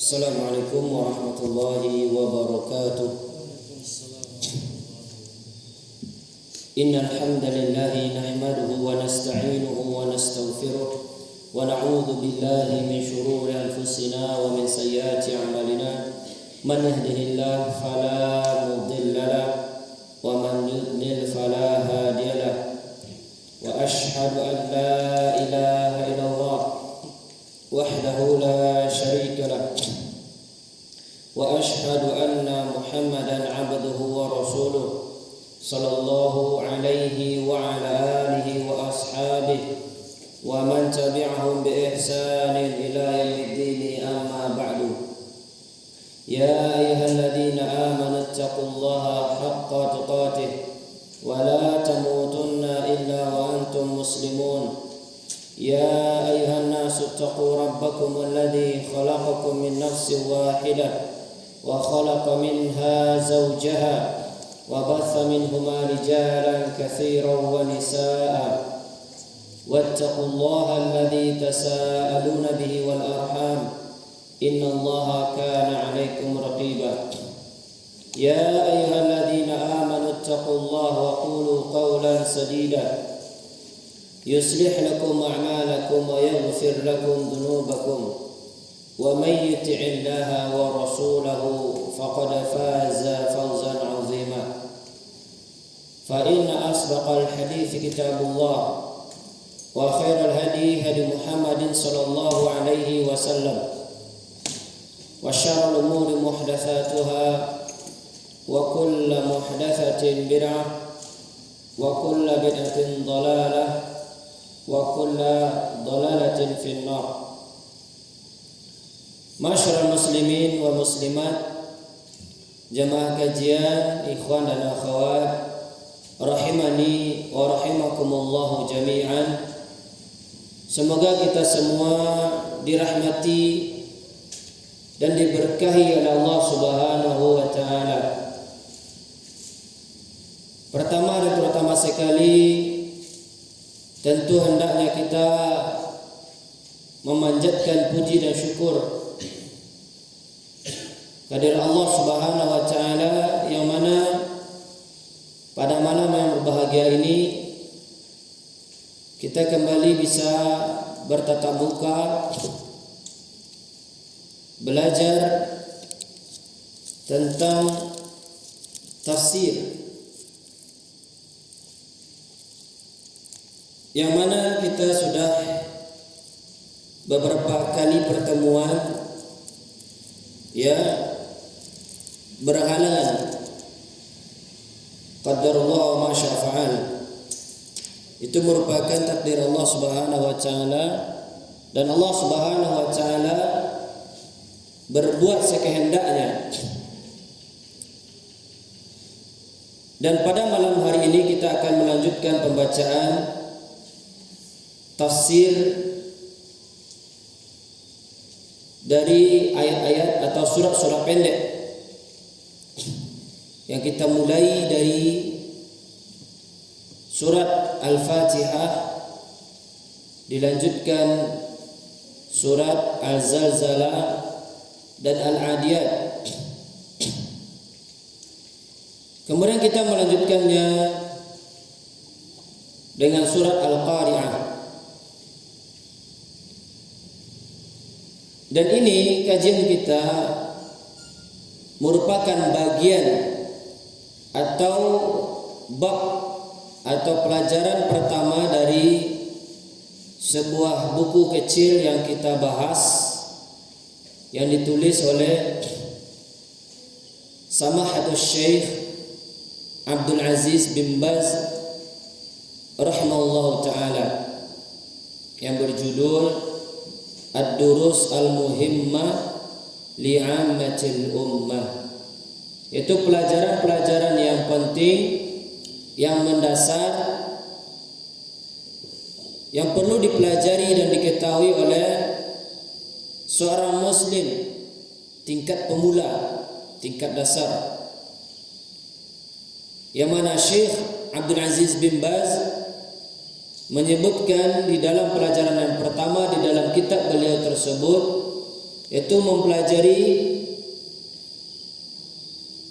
Assalamualaikum warahmatullahi wabarakatuh. Innal hamdalillah nahmaduhu wa nasta'inuhu wa nastaghfiruh wa na'udzu billahi min shururi anfusina wa min sayyiati a'malina. Man yahdihillahu fala mudilla lahu wa man yudlil fala hadiya lahu. Wa ashhadu an la ilaha illallah wahdahu la syarika lahu wa ashhadu anna Muhammadan abduhu wa rasuluh sallallahu alaihi wa ala alihi wa ashabihi wa man tabi'ahum bi ihsanin ila yaumiddin, amma ba'du. Ya ayyuhalladzina amanu taqullaha haqqa tuqatih wa la tamutunna illa wa antum muslimun. Ya ayyuhan nasu taqu rabbakum alladzi khalaqakum min nafsin wahidah wa khalaqa minha zawjaha wa batha minhuma rijalan katsiran wa nisaa'a wattaqullaha alladzi tasaaluna bihi wal arham innallaha kana 'alaikum raqiba. Ya ayyuhalladzina amanu taqullaha wa qulu qawlan sadida yuslih lakum a'malakum wa yaghfir lakum dhunubakum wa may yuti'illaha wa rasulahu faqad faza fawzan 'azima. Fa inna asdaqal hadithi kitabullah wa khairal hadi hadi Muhammadin sallallahu alaihi wasallam wa syarrul umuri muhdatsatuha wa kullu muhdatsatin bid'ah wa kullu bid'atin dhalalah wa kullu dhalalatin finnar. Masyarul muslimin wa muslimat, jamaah kajian, ikhwan dan akhwat, rahimani wa rahimakumullahu jami'an. Semoga kita semua dirahmati dan diberkahi oleh Allah Subhanahu wa taala. Pertama dan terutama sekali, tentu hendaknya kita memanjatkan puji dan syukur kehadirat Allah Subhanahu wa taala, yang mana pada malam yang berbahagia ini kita kembali bisa bertatap muka belajar tentang tafsir, yang mana kita sudah beberapa kali pertemuan berhalangan. Qadarullah wa ma syaa fa'al. Itu merupakan takdir Allah Subhanahu wa taala, dan Allah Subhanahu wa taala berbuat sekehendaknya. Dan pada malam hari ini kita akan melanjutkan pembacaan tafsir dari ayat-ayat atau surat-surat pendek yang kita mulai dari surat Al-Fatihah, dilanjutkan surat Al-Zalzalah dan Al-Adiyat. Kemudian kita melanjutkannya dengan surat Al-Qari'ah. Dan ini kajian kita merupakan bagian atau bab atau pelajaran pertama dari sebuah buku kecil yang kita bahas, yang ditulis oleh Samahatul Syekh Abdul Aziz bin Baz rahimahullahu ta'ala, yang berjudul Ad-Durus Al-Muhimmah Li'ammatil Ummah, yaitu pelajaran-pelajaran yang penting, yang mendasar, yang perlu dipelajari dan diketahui oleh seorang muslim tingkat pemula, tingkat dasar, yang mana Syekh Abdul Aziz bin Baz menyebutkan di dalam pelajaran yang pertama di dalam kitab beliau tersebut yaitu mempelajari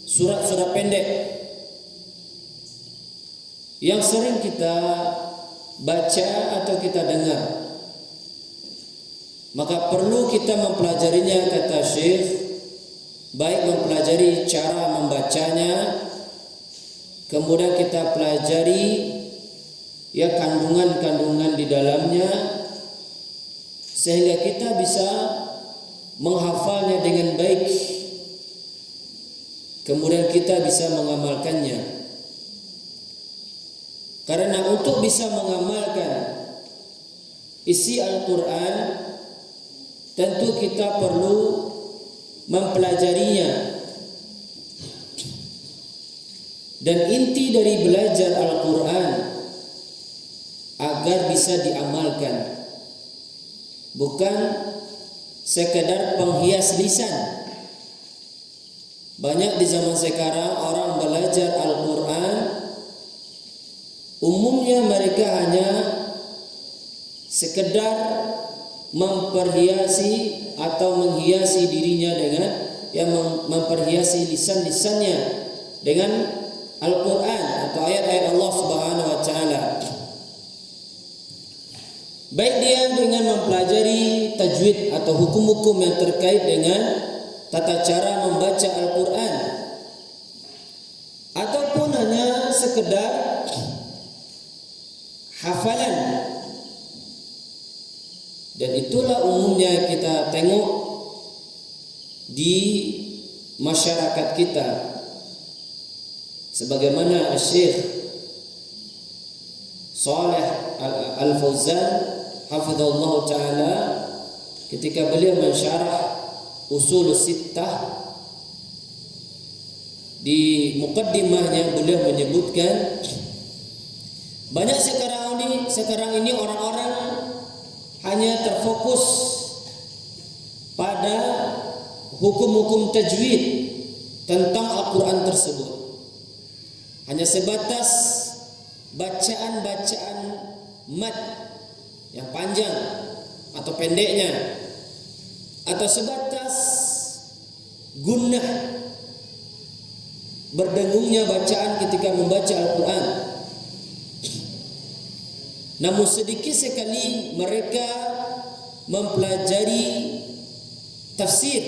surat-surat pendek yang sering kita baca atau kita dengar. Maka perlu kita mempelajarinya, kata Syekh, baik mempelajari cara membacanya, kemudian kita pelajari ya kandungan-kandungan di dalamnya, sehingga kita bisa menghafalnya dengan baik, kemudian kita bisa mengamalkannya. Karena untuk bisa mengamalkan isi Al-Quran, tentu kita perlu mempelajarinya. Dan inti dari belajar Al-Quran agar bisa diamalkan, bukan sekedar penghias lisan. Banyak di zaman sekarang orang belajar Al-Quran, umumnya mereka hanya sekedar memperhiasi atau menghiasi dirinya dengan yang memperhiasi lisan-lisannya dengan Al-Quran atau ayat-ayat Allah Subhanahu wa taala. Baik dia dengan mempelajari tajwid atau hukum-hukum yang terkait dengan tata cara membaca Al-Quran, ataupun hanya sekedar hafalan. Dan itulah umumnya kita tengok di masyarakat kita. Sebagaimana Syekh Shalih Al-Fauzan hafizahullah ta'ala ketika beliau mensyarah Usul Sittah, di muqaddimahnya beliau menyebutkan banyak sekarang ini orang-orang hanya terfokus pada hukum-hukum tajwid tentang Al-Quran tersebut, hanya sebatas bacaan-bacaan mad yang panjang atau pendeknya, atau sebatas gunnah berdengungnya bacaan ketika membaca Al-Quran. Namun sedikit sekali mereka mempelajari tafsir,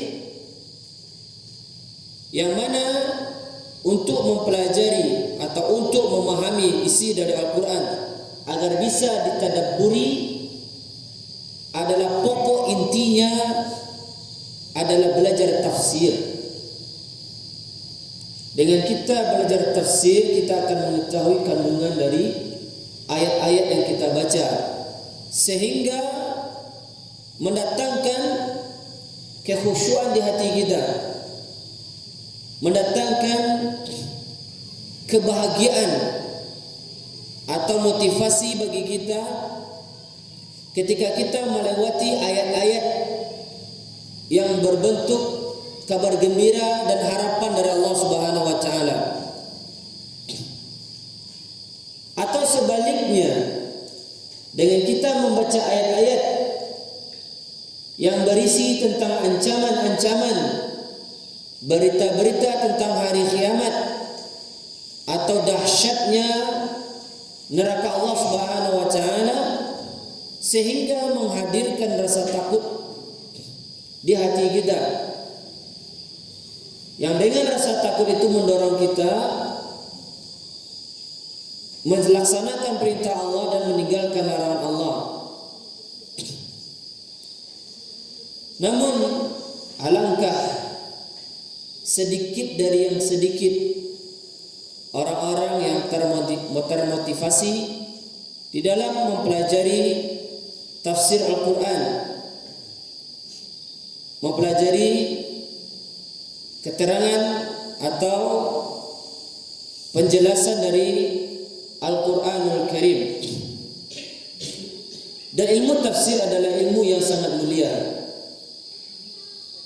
yang mana untuk mempelajari atau untuk memahami isi dari Al-Quran agar bisa ditadabburi adalah pokok intinya adalah belajar tafsir. Dengan kita belajar tafsir, kita akan mengetahui kandungan dari ayat-ayat yang kita baca, sehingga mendatangkan kekhusyuan di hati kita, mendatangkan kebahagiaan atau motivasi bagi kita ketika kita melewati ayat-ayat yang berbentuk kabar gembira dan harapan dari Allah Subhanahu wa taala. Atau sebaliknya, dengan kita membaca ayat-ayat yang berisi tentang ancaman-ancaman, berita-berita tentang hari kiamat atau dahsyatnya neraka Allah Subhanahu wa taala, sehingga menghadirkan rasa takut di hati kita, yang dengan rasa takut itu mendorong kita melaksanakan perintah Allah dan meninggalkan larangan Allah. Namun alangkah sedikit dari yang sedikit orang-orang yang termotivasi di dalam mempelajari tafsir Al-Quran, mempelajari keterangan atau penjelasan dari Al-Quranul Karim. Dan ilmu tafsir adalah ilmu yang sangat mulia.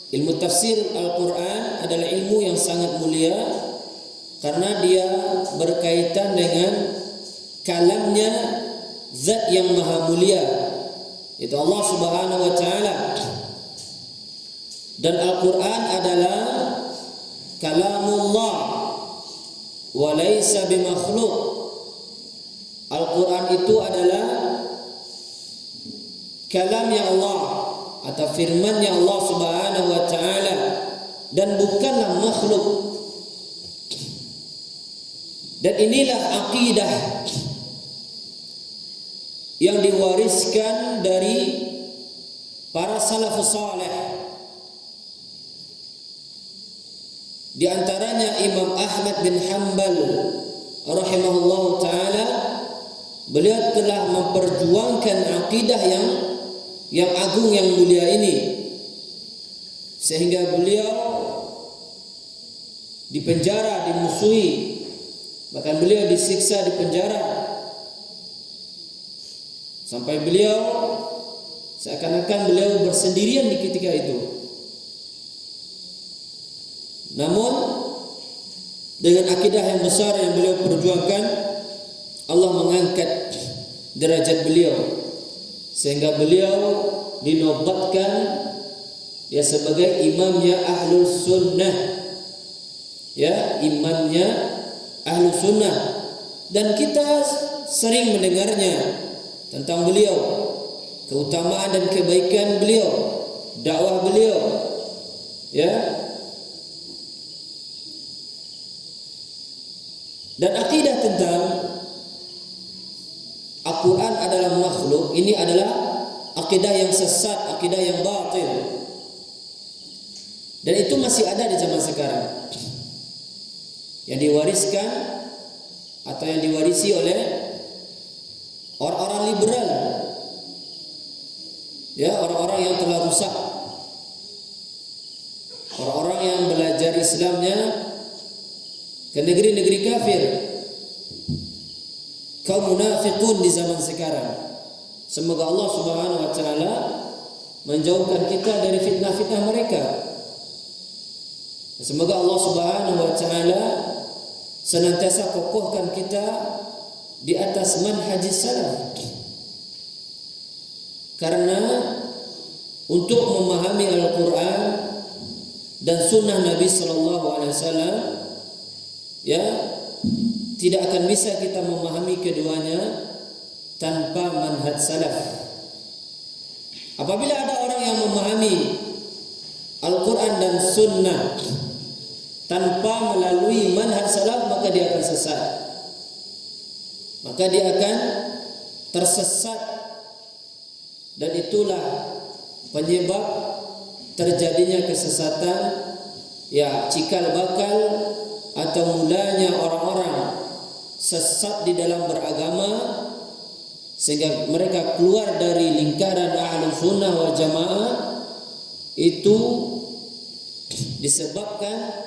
Ilmu tafsir Al-Quran adalah ilmu yang sangat mulia karena dia berkaitan dengan kalamnya Zat yang maha mulia, itu Allah Subhanahu wa taala. Dan Al-Quran adalah kalamullah wa laisa bimakhluk. Al-Quran itu adalah kalamnya Allah atau firmannya Allah Subhanahu wa taala dan bukanlah makhluk. Dan inilah akidah yang diwariskan dari para salafus saleh. Di antaranya Imam Ahmad bin Hanbal rahimahullahu taala, beliau telah memperjuangkan akidah yang agung, yang mulia ini, sehingga beliau dipenjara, dimusuhi, bahkan beliau disiksa di penjara, sampai beliau seakan-akan beliau bersendirian di ketika itu. Namun dengan akidah yang besar yang beliau perjuangkan, Allah mengangkat derajat beliau sehingga beliau dinobatkan ya sebagai imamnya Ahlus Sunnah, ya, imamnya Ahlus Sunnah. Dan kita sering mendengarnya tentang beliau, keutamaan dan kebaikan beliau, dakwah beliau, ya. Dan akidah tentang Al-Quran adalah makhluk, ini adalah akidah yang sesat, akidah yang batil. Dan itu masih ada di zaman sekarang, yang diwariskan atau yang diwarisi oleh orang-orang liberal, ya, orang-orang yang telah rusak, orang-orang yang belajar Islamnya ke negeri-negeri kafir, kaum munafiqun di zaman sekarang. Semoga Allah Subhanahu wa taala menjauhkan kita dari fitnah-fitnah mereka. Semoga Allah Subhanahu wa taala senantiasa kokohkan kita di atas manhaj salaf. Karena untuk memahami Al-Quran dan sunnah Nabi sallallahu alaihi wasallam, ya, tidak akan bisa kita memahami keduanya tanpa manhaj salaf. Apabila ada orang yang memahami Al-Quran dan sunnah tanpa melalui manhaj salaf, maka dia akan sesat, maka dia akan tersesat. Dan itulah penyebab terjadinya kesesatan, ya, cikal bakal atau mulanya orang-orang sesat di dalam beragama, sehingga mereka keluar dari lingkaran Ahlus Sunnah wal Jamaah, itu disebabkan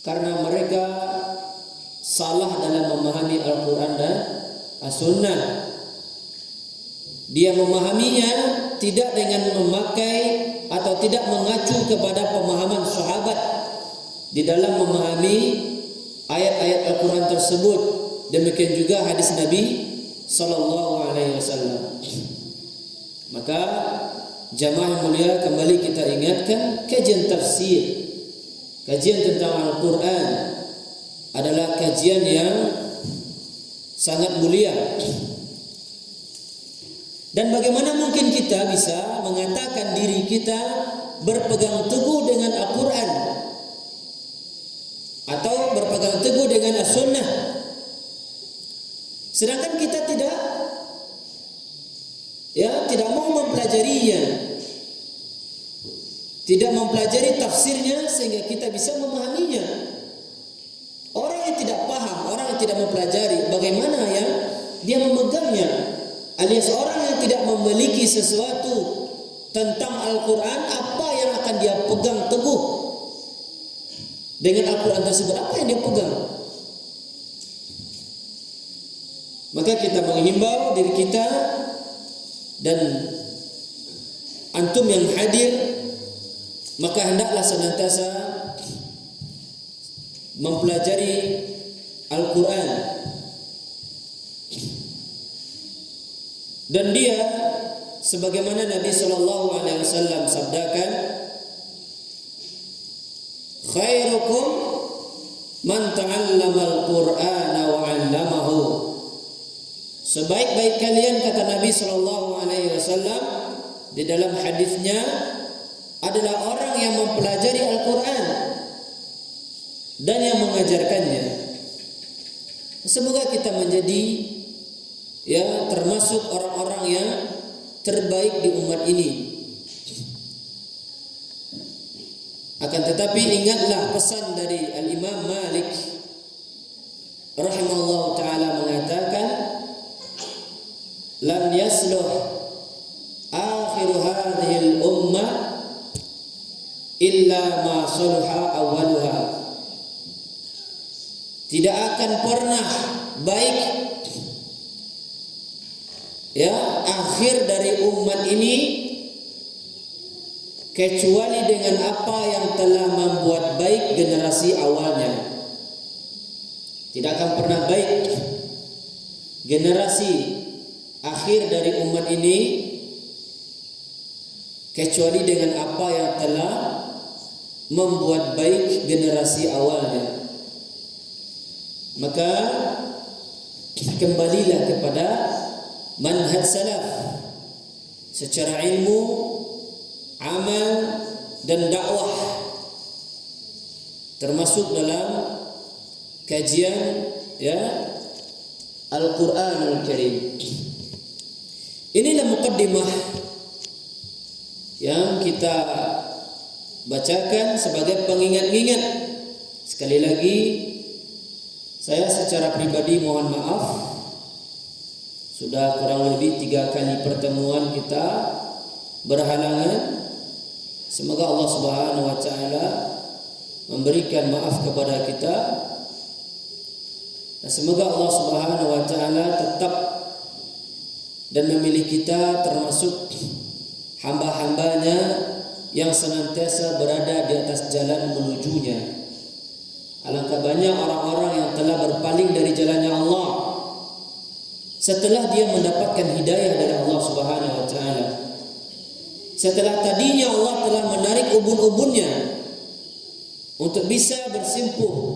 karena mereka salah dalam memahami Al-Quran dan As-Sunnah. Dia memahaminya tidak dengan memakai atau tidak mengacu kepada pemahaman sahabat di dalam memahami ayat-ayat Al-Quran tersebut. Demikian juga hadis Nabi sallallahu alaihi wasallam. Maka jamaah yang mulia, kembali kita ingatkan, kajian tafsir, kajian tentang Al-Quran adalah kajian yang sangat mulia. Dan bagaimana mungkin kita bisa mengatakan diri kita berpegang teguh dengan Al-Quran atau berpegang teguh dengan As-Sunnah, sedangkan kita tidak mau mempelajarinya, tidak mempelajari tafsirnya sehingga kita bisa memahaminya. Orang yang tidak paham, orang yang tidak mempelajari, bagaimana ya dia memegangnya? Alias orang yang tidak memiliki sesuatu tentang Al-Quran, apa yang akan dia pegang teguh dengan Al-Quran tersebut? Apa yang dia pegang? Maka kita menghimbau diri kita dan antum yang hadir, maka hendaklah senantiasa mempelajari Al-Quran. Dan dia sebagaimana Nabi sallallahu alaihi wasallam sabdakan, khairukum man ta'allamal Qur'ana wa 'allamahu. Sebaik-baik kalian, kata Nabi sallallahu alaihi wasallam di dalam hadisnya, adalah orang yang mempelajari Al-Qur'an dan yang mengajarkannya. Semoga kita menjadi termasuk orang-orang yang terbaik di umat ini. Akan tetapi ingatlah pesan dari Al-Imam Malik rahimahullah ta'ala mengatakan, lam yasluh akhiru hadhihi al-ummah illa ma saluha awwaluha. Tidak akan pernah baik akhir dari umat ini kecuali dengan apa yang telah membuat baik generasi awalnya. Tidak akan pernah baik generasi akhir dari umat ini kecuali dengan apa yang telah membuat baik generasi awalnya. Maka kembalilah kepada manhaj salaf secara ilmu, amal dan dakwah, termasuk dalam kajian Al-Qur'anul Karim. Inilah muqaddimah yang kita bacakan sebagai pengingat-ingat. Sekali lagi, saya secara pribadi mohon maaf, sudah kurang lebih 3 kali pertemuan kita berhalangan. Semoga Allah Subhanahu wa taala memberikan maaf kepada kita, dan semoga Allah Subhanahu wa taala tetap dan memilih kita termasuk hamba-hambanya yang senantiasa berada di atas jalan menujunya. Alangkah banyak orang-orang yang telah berpaling dari jalannya Allah setelah dia mendapatkan hidayah dari Allah Subhanahu wa taala. Setelah tadinya Allah telah menarik ubun-ubunnya untuk bisa bersimpuh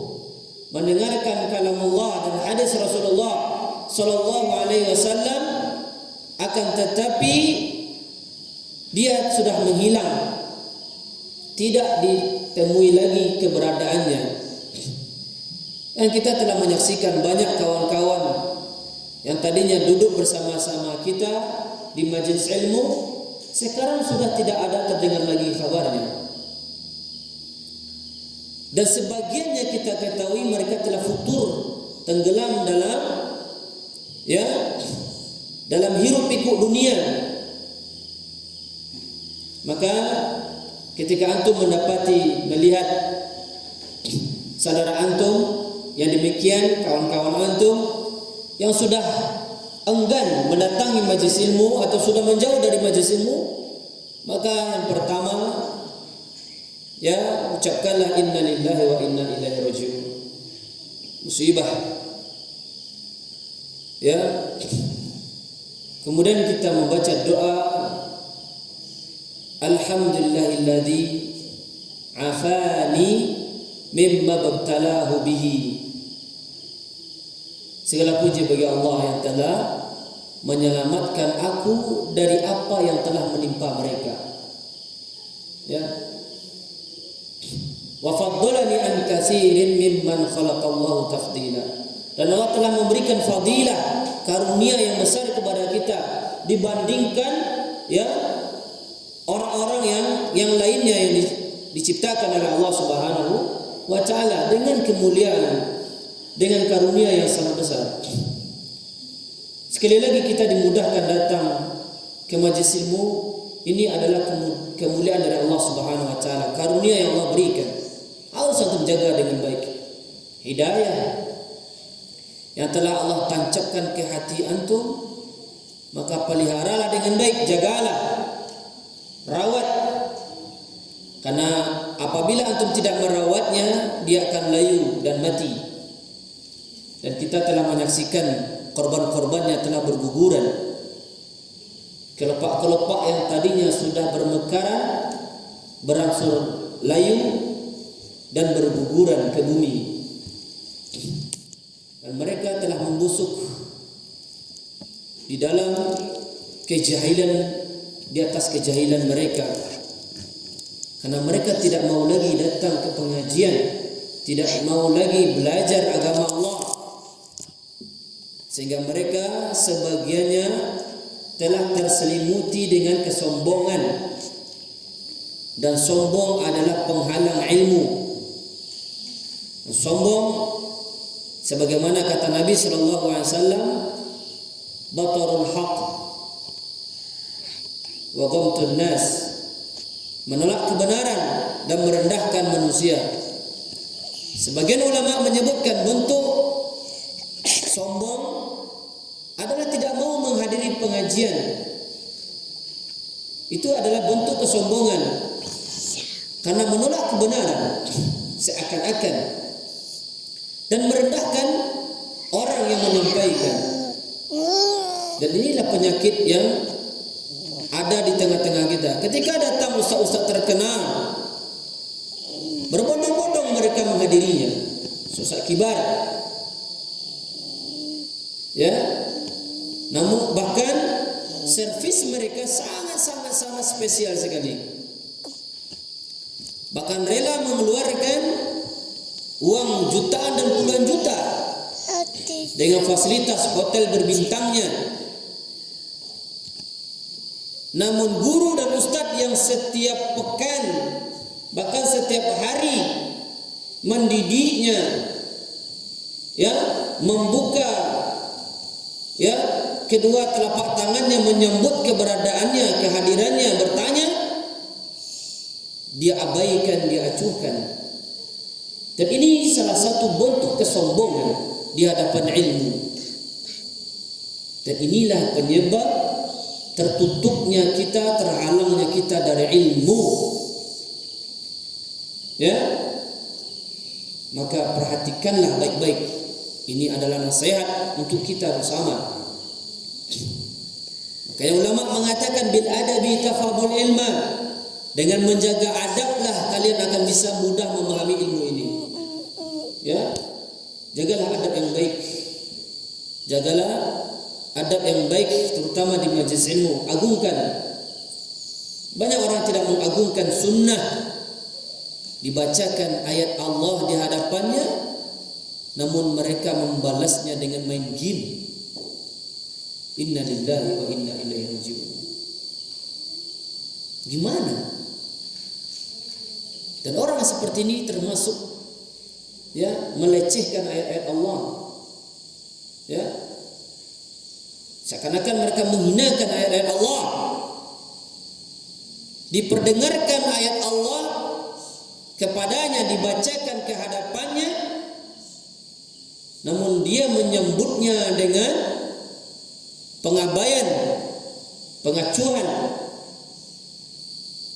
mendengarkan kalam Allah dan hadis Rasulullah sallallahu alaihi wasallam, akan tetapi dia sudah menghilang, tidak ditemui lagi keberadaannya. Dan kita telah menyaksikan banyak kawan-kawan yang tadinya duduk bersama-sama kita di majelis ilmu, sekarang sudah tidak ada terdengar lagi kabarnya. Dan sebagiannya kita ketahui mereka telah futur, tenggelam dalam hiruk pikuk dunia. Maka ketika antum melihat saudara antum yang demikian, kawan-kawan antum yang sudah enggan mendatangi majelis ilmu atau sudah menjauh dari majelis ilmu, maka yang pertama ucapkanlah inna lillahi wa inna ilaihi raji'un. Musibah. Kemudian kita membaca doa, alhamdulillahilladzi afani mimma babtalahu bihi. Segala puji bagi Allah yang telah menyelamatkan aku dari apa yang telah menimpa mereka. Wa faddalani an katsirin mimman khalaqallahu tafdila. Dan Allah telah memberikan fadilah, karunia yang besar kepada kita dibandingkan orang-orang yang lainnya yang diciptakan oleh Allah Subhanahu wa taala dengan kemuliaan, dengan karunia yang sangat besar. Sekali lagi kita dimudahkan datang ke majelis ilmu. Ini adalah kemuliaan dari Allah Subhanahu wa taala, karunia yang Allah berikan. Harus antum jaga dengan baik. Hidayah yang telah Allah tancapkan ke hati antum, maka peliharalah dengan baik, jagalah, rawat. Karena apabila antum tidak merawatnya, dia akan layu dan mati. Dan kita telah menyaksikan korban-korbannya telah berguguran. Kelopak-kelopak yang tadinya sudah bermekaran berangsur layu dan berguguran ke bumi. Dan mereka telah membusuk di dalam kejahilan, di atas kejahilan mereka. Karena mereka tidak mau lagi datang ke pengajian, tidak mau lagi belajar agama Allah. Sehingga mereka sebagiannya telah terselimuti dengan kesombongan. Dan sombong adalah penghalang ilmu. Sombong, sebagaimana kata Nabi SAW, batarul haq wa ghamtun nas, menolak kebenaran dan merendahkan manusia. Sebagian ulama menyebutkan bentuk sombong adalah tidak mau menghadiri pengajian. Itu adalah bentuk kesombongan, karena menolak kebenaran seakan-akan dan merendahkan orang yang menyampaikan. Dan inilah penyakit yang ada di tengah-tengah kita. Ketika datang ustaz-ustaz terkenal, berbondong-bondong mereka menghadirinya, ustaz kibar, ya. Namun bahkan servis mereka sangat spesial sekali. Bahkan rela mengeluarkan uang jutaan dan puluhan juta dengan fasilitas hotel berbintangnya. Namun guru dan ustadz yang setiap pekan, bahkan setiap hari mendidiknya, ya, membuka, ya, kedua telapak tangannya menyambut keberadaannya, kehadirannya, bertanya, dia abaikan, dia acuhkan. Dan ini salah satu bentuk kesombongan di hadapan ilmu. Dan inilah penyebab tertutupnya kita, terhalangnya kita dari ilmu. Ya, maka perhatikanlah baik-baik. Ini adalah nasihat untuk kita bersama. Makanya ulama mengatakan bil adabi tafabul ilma. Dengan menjaga adablah kalian akan bisa mudah memahami ilmu ini. Ya, jagalah adab yang baik. Jagalah adab yang baik, terutama di majelis ilmu. Agungkan. Banyak orang tidak mengagungkan sunnah. Dibacakan ayat Allah di hadapannya, namun mereka membalasnya dengan main game. Inna lillahi wa inna ilaihi raji'un. Gimana? Dan orang seperti ini termasuk, ya, melecehkan ayat-ayat Allah. Ya, seakan-akan mereka menghinakan ayat-ayat Allah. Diperdengarkan ayat Allah kepadanya, dibacakan ke hadapannya, namun dia menyambutnya dengan pengabaian, pengacuhan,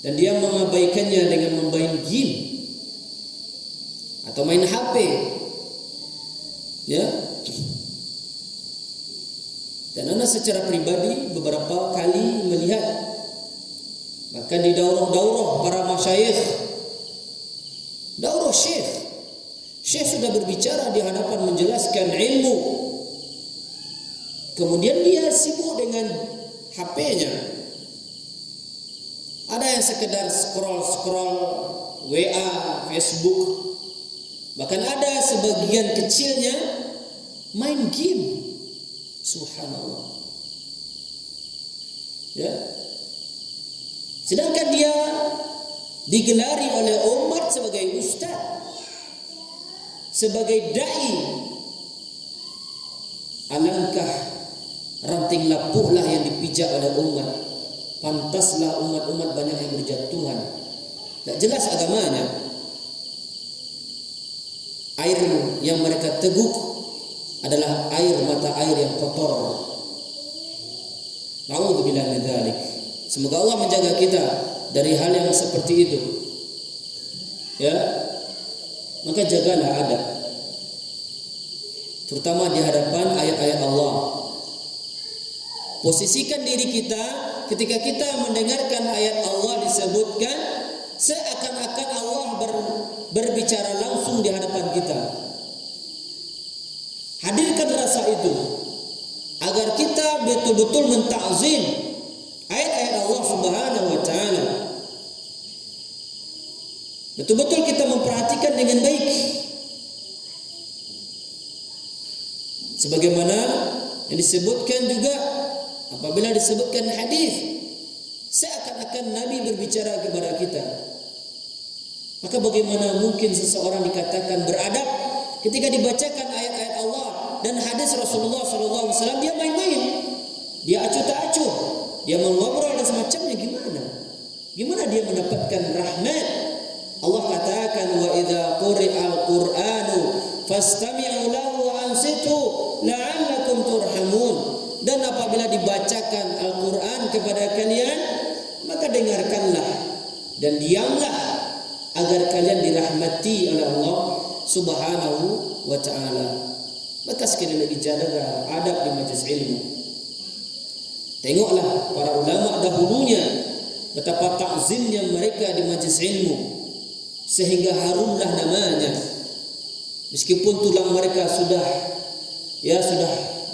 dan dia mengabaikannya dengan memmain game atau main HP. Ya. Dan ana secara pribadi beberapa kali melihat, bahkan di daurah-daurah para masyayikh, daurah syekh sudah berbicara di hadapan menjelaskan ilmu, kemudian dia sibuk dengan HP-nya. Ada yang sekedar scroll WA, Facebook, bahkan ada sebagian kecilnya main game. Subhanallah. Ya. Sedangkan dia digelari oleh umat sebagai ustaz, sebagai dai. Alangkah ranting lapuhlah yang dipijak oleh umat. Pantaslah umat-umat banyak yang berjatuhan. Tak jelas agamanya. Air yang mereka teguk adalah air mata air yang kotor. Na'udzubillah min dzalik. Semoga Allah menjaga kita dari hal yang seperti itu. Ya. Maka jagalah adab, terutama di hadapan ayat-ayat Allah. Posisikan diri kita ketika kita mendengarkan ayat Allah disebutkan, seakan-akan Allah berbicara langsung di hadapan kita. Hadirkan rasa itu agar kita betul-betul mentakzim ayat-ayat Allah Subhanahu wa taala. Betul-betul kita memperhatikan dengan baik. Sebagaimana yang disebutkan juga apabila disebutkan hadis, seakan-akan Nabi berbicara kepada kita. Maka bagaimana mungkin seseorang dikatakan beradab ketika dibacakan ayat-ayat Allah dan hadis Rasulullah SAW, dia main-main, dia acuh tak acuh, dia mengobrol dan semacamnya. Gimana dia mendapatkan rahmat? Allah katakan, wa idza quri'al qur'anu fastami'u lahu wa ansitu la'allakum turhamun. Dan apabila dibacakan Al-Quran kepada kalian, maka dengarkanlah dan diamlah agar kalian dirahmati oleh Allah Subhanahu wa ta'ala. Maka sekali lagi jaga adab di majlis ilmu. Tengoklah para ulama dahulunya betapa takzimnya mereka di majlis ilmu, sehingga harumlah namanya. Meskipun tulang mereka sudah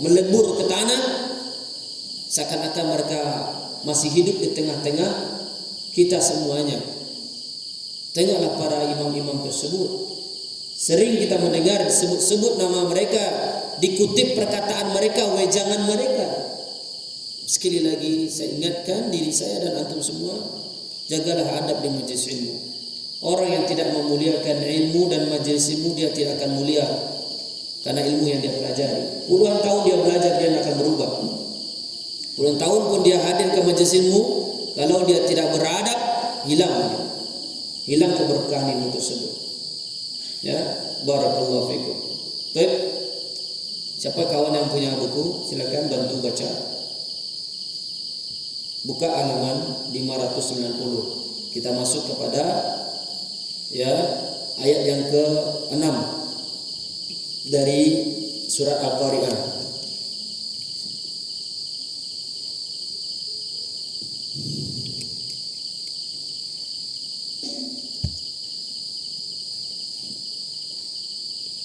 melebur ke tanah, seakan-akan mereka masih hidup di tengah-tengah kita semuanya. Tengoklah para imam-imam tersebut. Sering kita mendengar disebut-sebut nama mereka, dikutip perkataan mereka, wejangan mereka. Sekali lagi saya ingatkan diri saya dan antum semua, jagalah adab di majlis ilmu. Orang yang tidak memuliakan ilmu dan majlis ilmu, dia tidak akan mulia karena ilmu yang dia pelajari. Puluhan tahun dia belajar, dia akan berubah. Puluhan tahun pun dia hadir ke majlis ilmu, kalau dia tidak beradab, hilang keberkahan ilmu tersebut. Ya, barakallahu fikum. Baik. Siapa kawan yang punya buku, silakan bantu baca. Buka halaman 590. Kita masuk kepada ayat yang ke-6 dari surat Al-Qari'ah.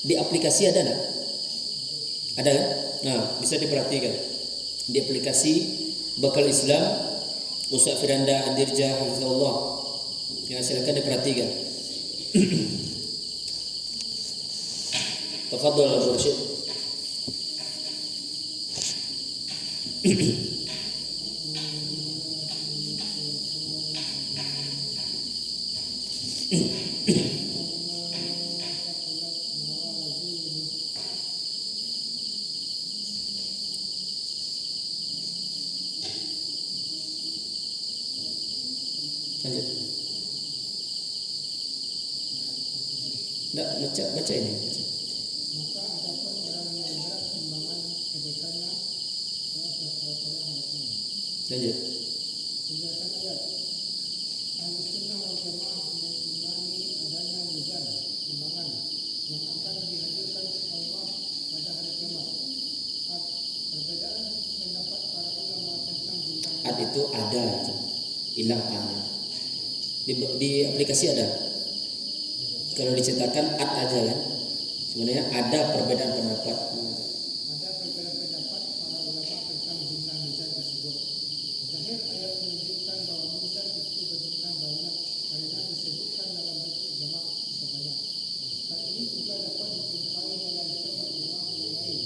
Di aplikasi ada tak? Ada kan? Nah, bisa diperhatikan. Di aplikasi Bakal Islam Ustaz Firanda Andirja Hafizahullah. Ya, silakan diperhatikan. Tafadhol Abu Rashid. Lanjut. Tidak, baca ini. Maka adapun orang yang berat timbangan kebaikannya, Lanjut. penjelasan ayat. Ahli sunnah wal jamaah mengimani adanya mizan timbangan yang akan dihadirkan Allah pada hari kiamat. Perbedaan pendapat para ulama tentang bintang. Itu ada, hilang ada. Di aplikasi ada. Kalau dicetakan aja kan. Sebenarnya ada perbedaan pendapat. Ada perbedaan pendapat para ulama tentang jumlah mizan tersebut. Zahir ayat menunjukkan bahwa mizan itu berjumlah banyak karena disebutkan dalam bentuk jamak sebanyak. Hal ini juga dapat dijumpai dalam firman Allah yang lain.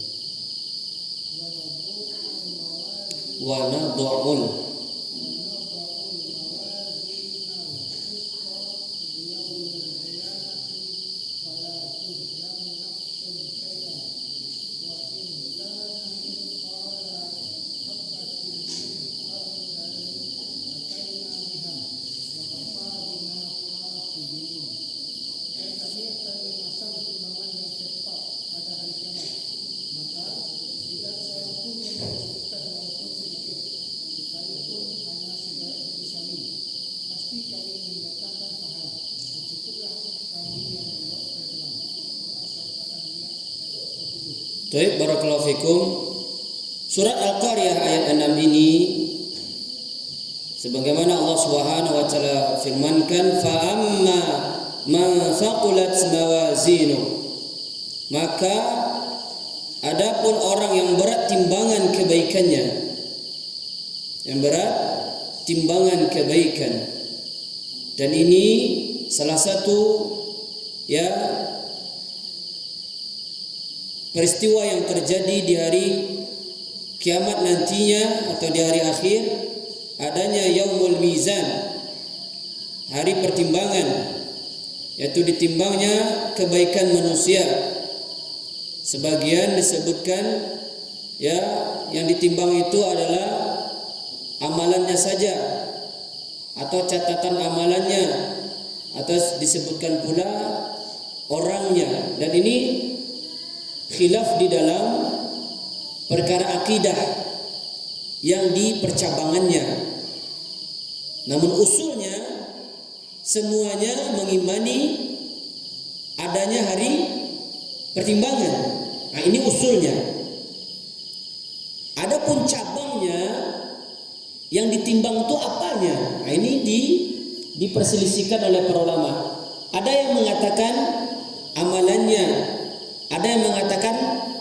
Wa nadha'ul Baik, barakallahu fikum. Surat Al-Qari'ah ayat 6 ini Sebagaimana Allah Subhanahu wa taala firmankan, fa amma man thaqulat mawazinu, maka adapun orang yang berat timbangan kebaikannya, yang berat timbangan kebaikan. Dan ini salah satu ya peristiwa yang terjadi di hari kiamat nantinya atau di hari akhir, adanya yaumul mizan, hari pertimbangan, yaitu ditimbangnya kebaikan manusia. Sebagian disebutkan ya yang ditimbang itu adalah amalannya saja atau catatan amalannya, atau disebutkan pula orangnya. Dan ini khilaf di dalam perkara akidah yang di percabangannya. Namun usulnya semuanya mengimani adanya hari pertimbangan. Nah, ini usulnya. Adapun cabangnya yang ditimbang itu apanya? Nah, ini diperselisihkan oleh para ulama. Ada yang mengatakan amalannya, ada yang mengatakan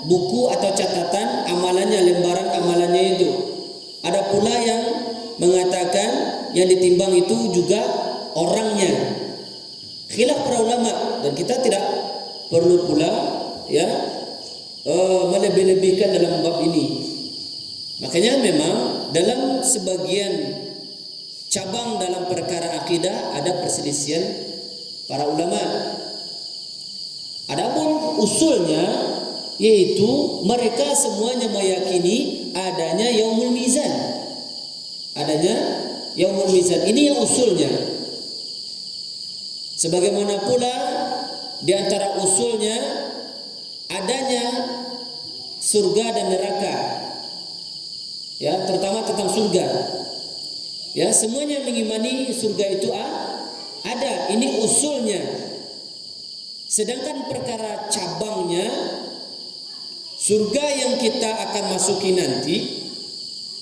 buku atau catatan amalannya, lembaran amalannya itu. Ada pula yang mengatakan yang ditimbang itu juga orangnya. Khilaf para ulama, dan kita tidak perlu pula ya melebih-lebihkan dalam bab ini. Makanya memang dalam sebagian cabang dalam perkara akidah ada perselisihan para ulama. Adapun usulnya yaitu mereka semuanya meyakini adanya yaumul mizan. Adanya yaumul mizan. Ini yang usulnya. Sebagaimana pula di antara usulnya adanya surga dan neraka. Ya, terutama tentang surga. Ya, semuanya mengimani surga itu ada. Ini usulnya. Sedangkan perkara cabangnya, surga yang kita akan masuki nanti,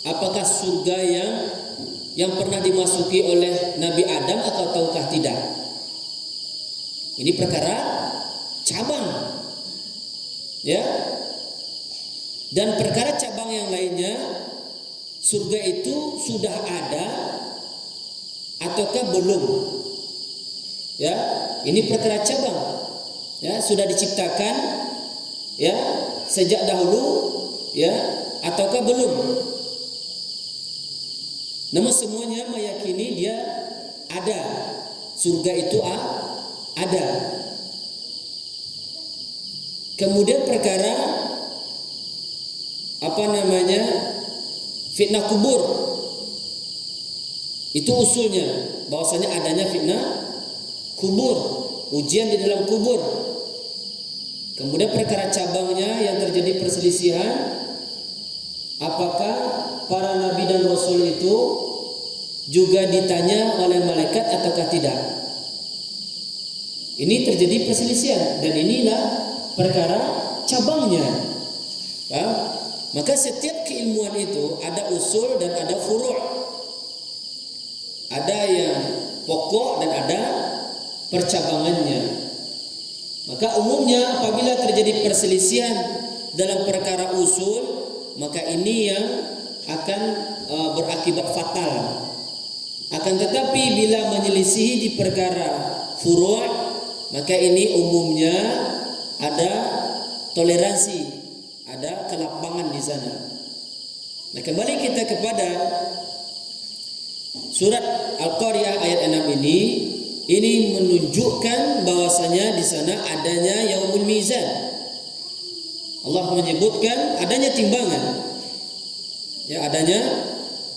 apakah surga yang pernah dimasuki oleh Nabi Adam ataukah tidak? Ini perkara cabang. Ya. Dan perkara cabang yang lainnya, surga itu sudah ada ataukah belum? Ya, ini perkara cabang. Ya, sudah diciptakan ya sejak dahulu ya ataukah belum? Namun semuanya meyakini dia ada. Surga itu ada. Kemudian perkara fitnah kubur, itu usulnya bahwasanya adanya fitnah kubur, ujian di dalam kubur. Kemudian perkara cabangnya yang terjadi perselisihan, apakah para nabi dan rasul itu juga ditanya oleh malaikat ataukah tidak? Ini terjadi perselisihan, dan inilah perkara cabangnya. Ya? Maka setiap keilmuan itu ada usul dan ada furu'. Ada yang pokok dan ada percabangannya. Maka umumnya apabila terjadi perselisihan dalam perkara usul, maka ini yang akan berakibat fatal. Akan tetapi bila menyelisihi di perkara furu', maka ini umumnya ada toleransi, ada kelapangan di sana. Nah, kembali kita kepada surat Al-Qariyah ayat 6 ini menunjukkan bahwasanya di sana adanya yaumul mizan. Allah menyebutkan adanya timbangan. Ya, adanya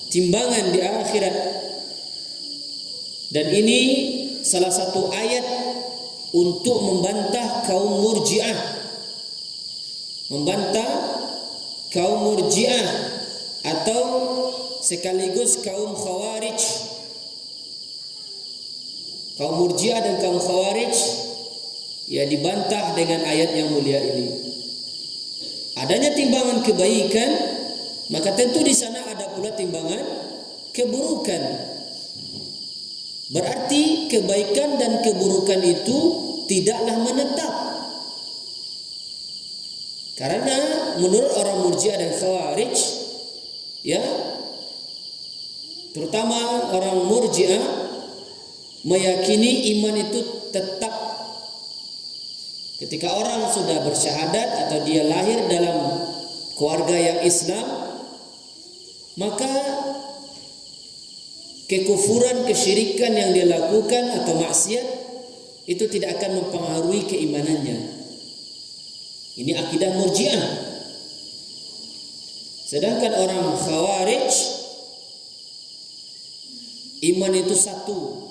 timbangan di akhirat. Dan ini salah satu ayat untuk membantah kaum Murji'ah. Membantah kaum Murji'ah atau sekaligus kaum Khawarij. Kaum Murji'ah dan kaum Khawarij ya dibantah dengan ayat yang mulia ini. Adanya timbangan kebaikan, maka tentu di sana ada pula timbangan keburukan. Berarti kebaikan dan keburukan itu tidaklah menetap. Karena menurut orang Murji'ah dan Khawarij, ya, terutama orang Murji'ah meyakini iman itu tetap. Ketika orang sudah bersyahadat atau dia lahir dalam keluarga yang Islam, maka kekufuran, kesyirikan yang dia lakukan atau maksiat itu tidak akan mempengaruhi keimanannya. Ini akidah Murji'ah. Sedangkan orang Khawarij, iman itu satu.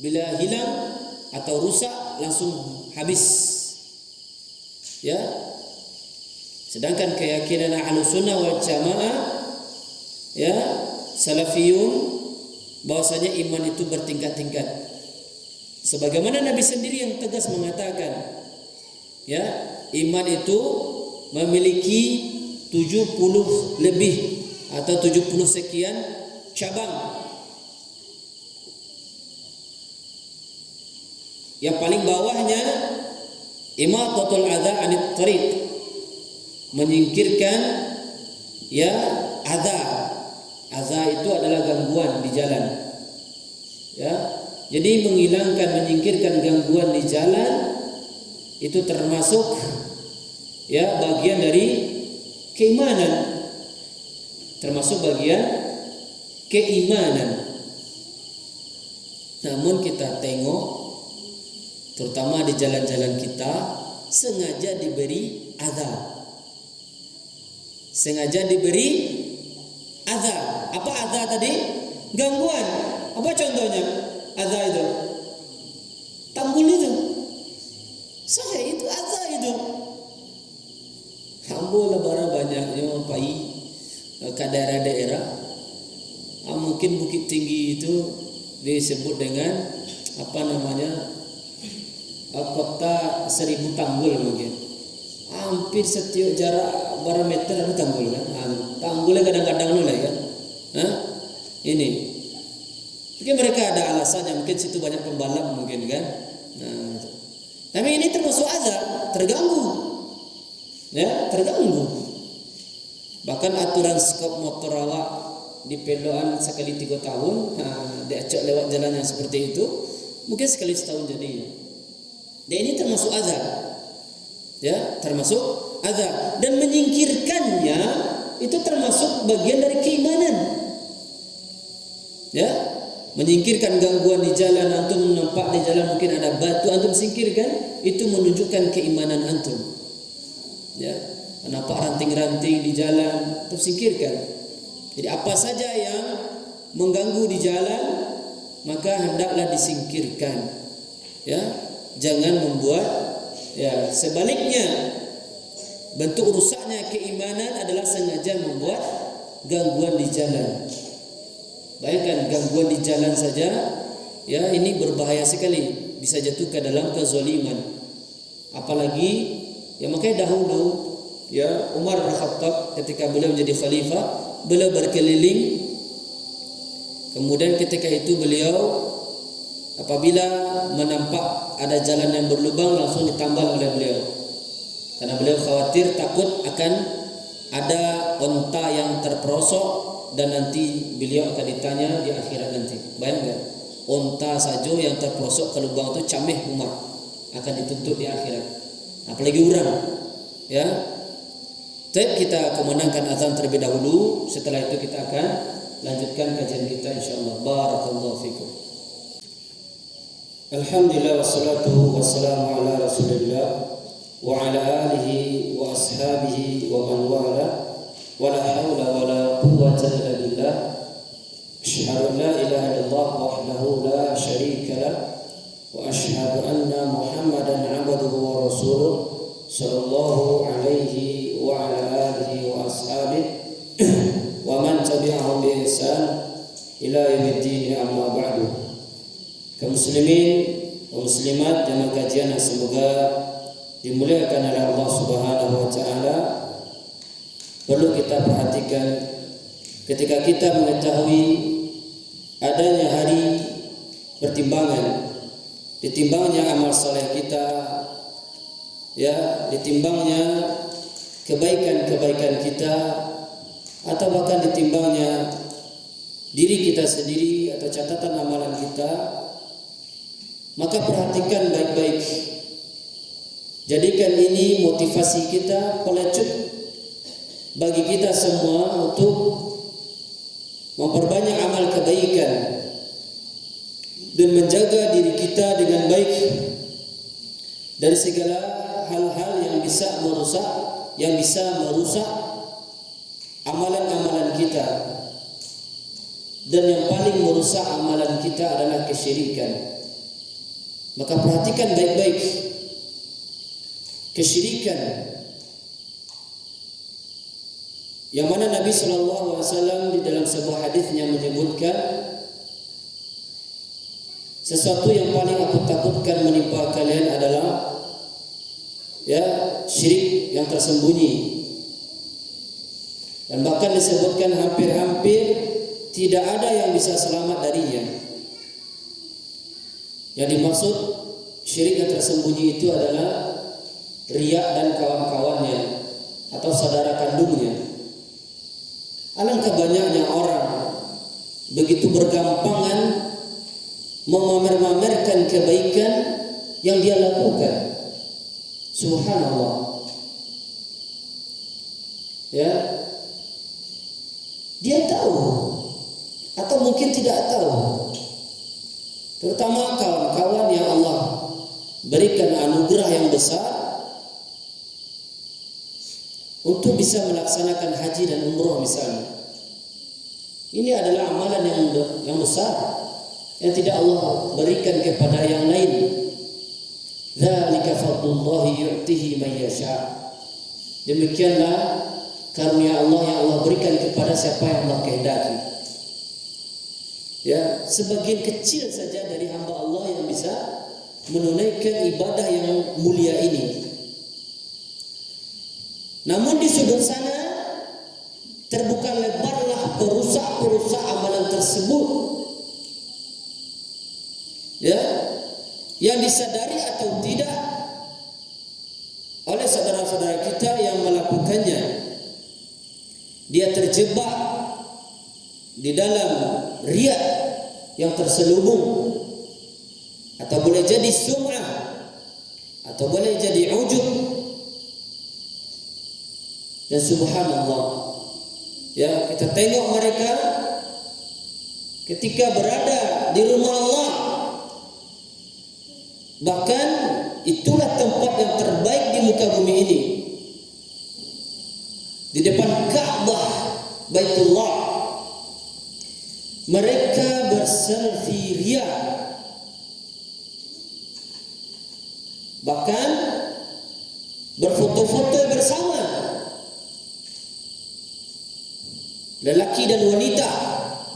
Bila hilang atau rusak langsung habis. Ya. Sedangkan keyakinan Ahlussunnah wal Jamaah, ya, Salafiyun, bahwasanya iman itu bertingkat-tingkat. Sebagaimana Nabi sendiri yang tegas mengatakan, ya, iman itu memiliki 70 lebih atau 70 sekian cabang. Yang paling bawahnya imatatul adza 'anit thariq, menyingkirkan, ya, adza. Adza itu adalah gangguan di jalan. Ya. Jadi menyingkirkan gangguan di jalan itu termasuk, ya, bagian dari keimanan. Termasuk bagian keimanan. Namun kita tengok, terutama di jalan-jalan kita, sengaja diberi azab. Sengaja diberi azab. Apa azab tadi? Gangguan. Apa contohnya? Azab itu tanggul itu. Saya itu azab itu. Alhamdulillah barang banyaknya pai ke daerah-daerah. Mungkin Bukit Tinggi itu disebut dengan apa namanya? Kota 1000 tanggul mungkin. Hampir setiap jarak berapa meter ada tanggul kan? Tanggulnya kadang-kadang nolai kan? Ini. Mungkin mereka ada alasannya, mungkin situ banyak pembalap mungkin kan? Nah, tapi ini termasuk azab, terganggu. Ya, terganggu. Bahkan aturan skop motor awak di pedoan sekali 3 tahun, diacak lewat jalan yang seperti itu, mungkin sekali setahun jadi. Dan ini termasuk azab. Ya, termasuk azab. Dan menyingkirkannya itu termasuk bagian dari keimanan. Ya, menyingkirkan gangguan di jalan, antum nampak di jalan mungkin ada batu, antum singkirkan, itu menunjukkan keimanan antum. Ya, nampak ranting-ranting di jalan, antum singkirkan. Jadi apa saja yang mengganggu di jalan maka hendaklah disingkirkan. Ya, jangan membuat, ya, sebaliknya bentuk rusaknya keimanan adalah sengaja membuat gangguan di jalan. Bayangkan gangguan di jalan saja, ya, ini berbahaya sekali, bisa jatuh ke dalam kezaliman. Apalagi, ya, makanya dahulu, ya, Umar bin Khattab ketika beliau menjadi khalifah, beliau berkeliling. Kemudian ketika itu beliau apabila menampak ada jalan yang berlubang langsung ditambal oleh beliau. Karena beliau khawatir, takut akan ada onta yang terperosok dan nanti beliau akan ditanya di akhirat nanti. Bayangkan, onta saja yang terperosok ke lubang itu cameh Umar, akan dituntut di akhirat. Apalagi orang. Ya. Tapi kita kumandangkan azan terlebih dahulu, setelah itu kita akan lanjutkan kajian kita insyaallah. Barakallahu fikum. Alhamdulillah wassalatu wassalamu ala Rasulillah wa ala alihi wa ashabihi wa man wala. Wala haula wala quwwata illa billah. Asyhadu an la ilaha illallah wahdahu la syarika lah wa asyhadu anna Muhammadan 'abduhu wa rasuluh sallallahu alaihi wa ala alihi wa ashabihi wa man tabi'ahum bi ihsan ila yaumiddin, amma ba'du. Kaum muslimin wa muslimat jamaah kajian yang semoga dimuliakan oleh Allah Subhanahu wa taala, perlu kita perhatikan ketika kita mengetahui adanya hari pertimbangan. Ditimbangnya amal soleh kita, ya, ditimbangnya kebaikan-kebaikan kita, atau bahkan ditimbangnya diri kita sendiri atau catatan amalan kita, maka perhatikan baik-baik. Jadikan ini motivasi kita, pelecut bagi kita semua untuk memperbanyak amal kebaikan dan menjaga diri kita dengan baik dari segala hal-hal yang bisa merusak amalan-amalan kita. Dan yang paling merusak amalan kita adalah kesyirikan. Maka perhatikan baik-baik kesyirikan, yang mana Nabi SAW di dalam sebuah hadisnya menyebutkan, sesuatu yang paling aku takutkan menimpa kalian adalah syirik yang tersembunyi. Dan bahkan disebutkan hampir-hampir tidak ada yang bisa selamat darinya. Yang dimaksud syirik yang tersembunyi itu adalah riya dan kawan-kawannya atau saudara kandungnya. Alangkah banyaknya orang begitu bergampangan memamer-mamerkan kebaikan yang dia lakukan. Subhanallah. Ya, dia tahu atau mungkin tidak tahu. Terutama kawan-kawan yang Allah berikan anugerah yang besar untuk bisa melaksanakan haji dan umroh misalnya. Ini adalah amalan yang besar yang tidak Allah berikan kepada yang lain. Dzalika fadlullahi yu'tihi man yasha. Demikianlah karunia Allah yang Allah berikan kepada siapa yang Allah kehendaki. Ya, sebagian kecil saja dari hamba Allah yang bisa menunaikan ibadah yang mulia ini. Namun di sudut sana terbuka lebarlah perusak-perusak amalan tersebut. Ya, yang disadari atau tidak oleh saudara-saudara kita yang melakukannya. Dia terjebak di dalam riya yang terselubung, atau boleh jadi sum'ah, atau boleh jadi ujub. Dan subhanallah, ya, kita tengok mereka ketika berada di rumah Allah, bahkan itulah tempat yang terbaik di muka bumi ini, di depan Ka'bah Baitullah, mereka berselfie ria, bahkan berfoto-foto bersama, lelaki dan wanita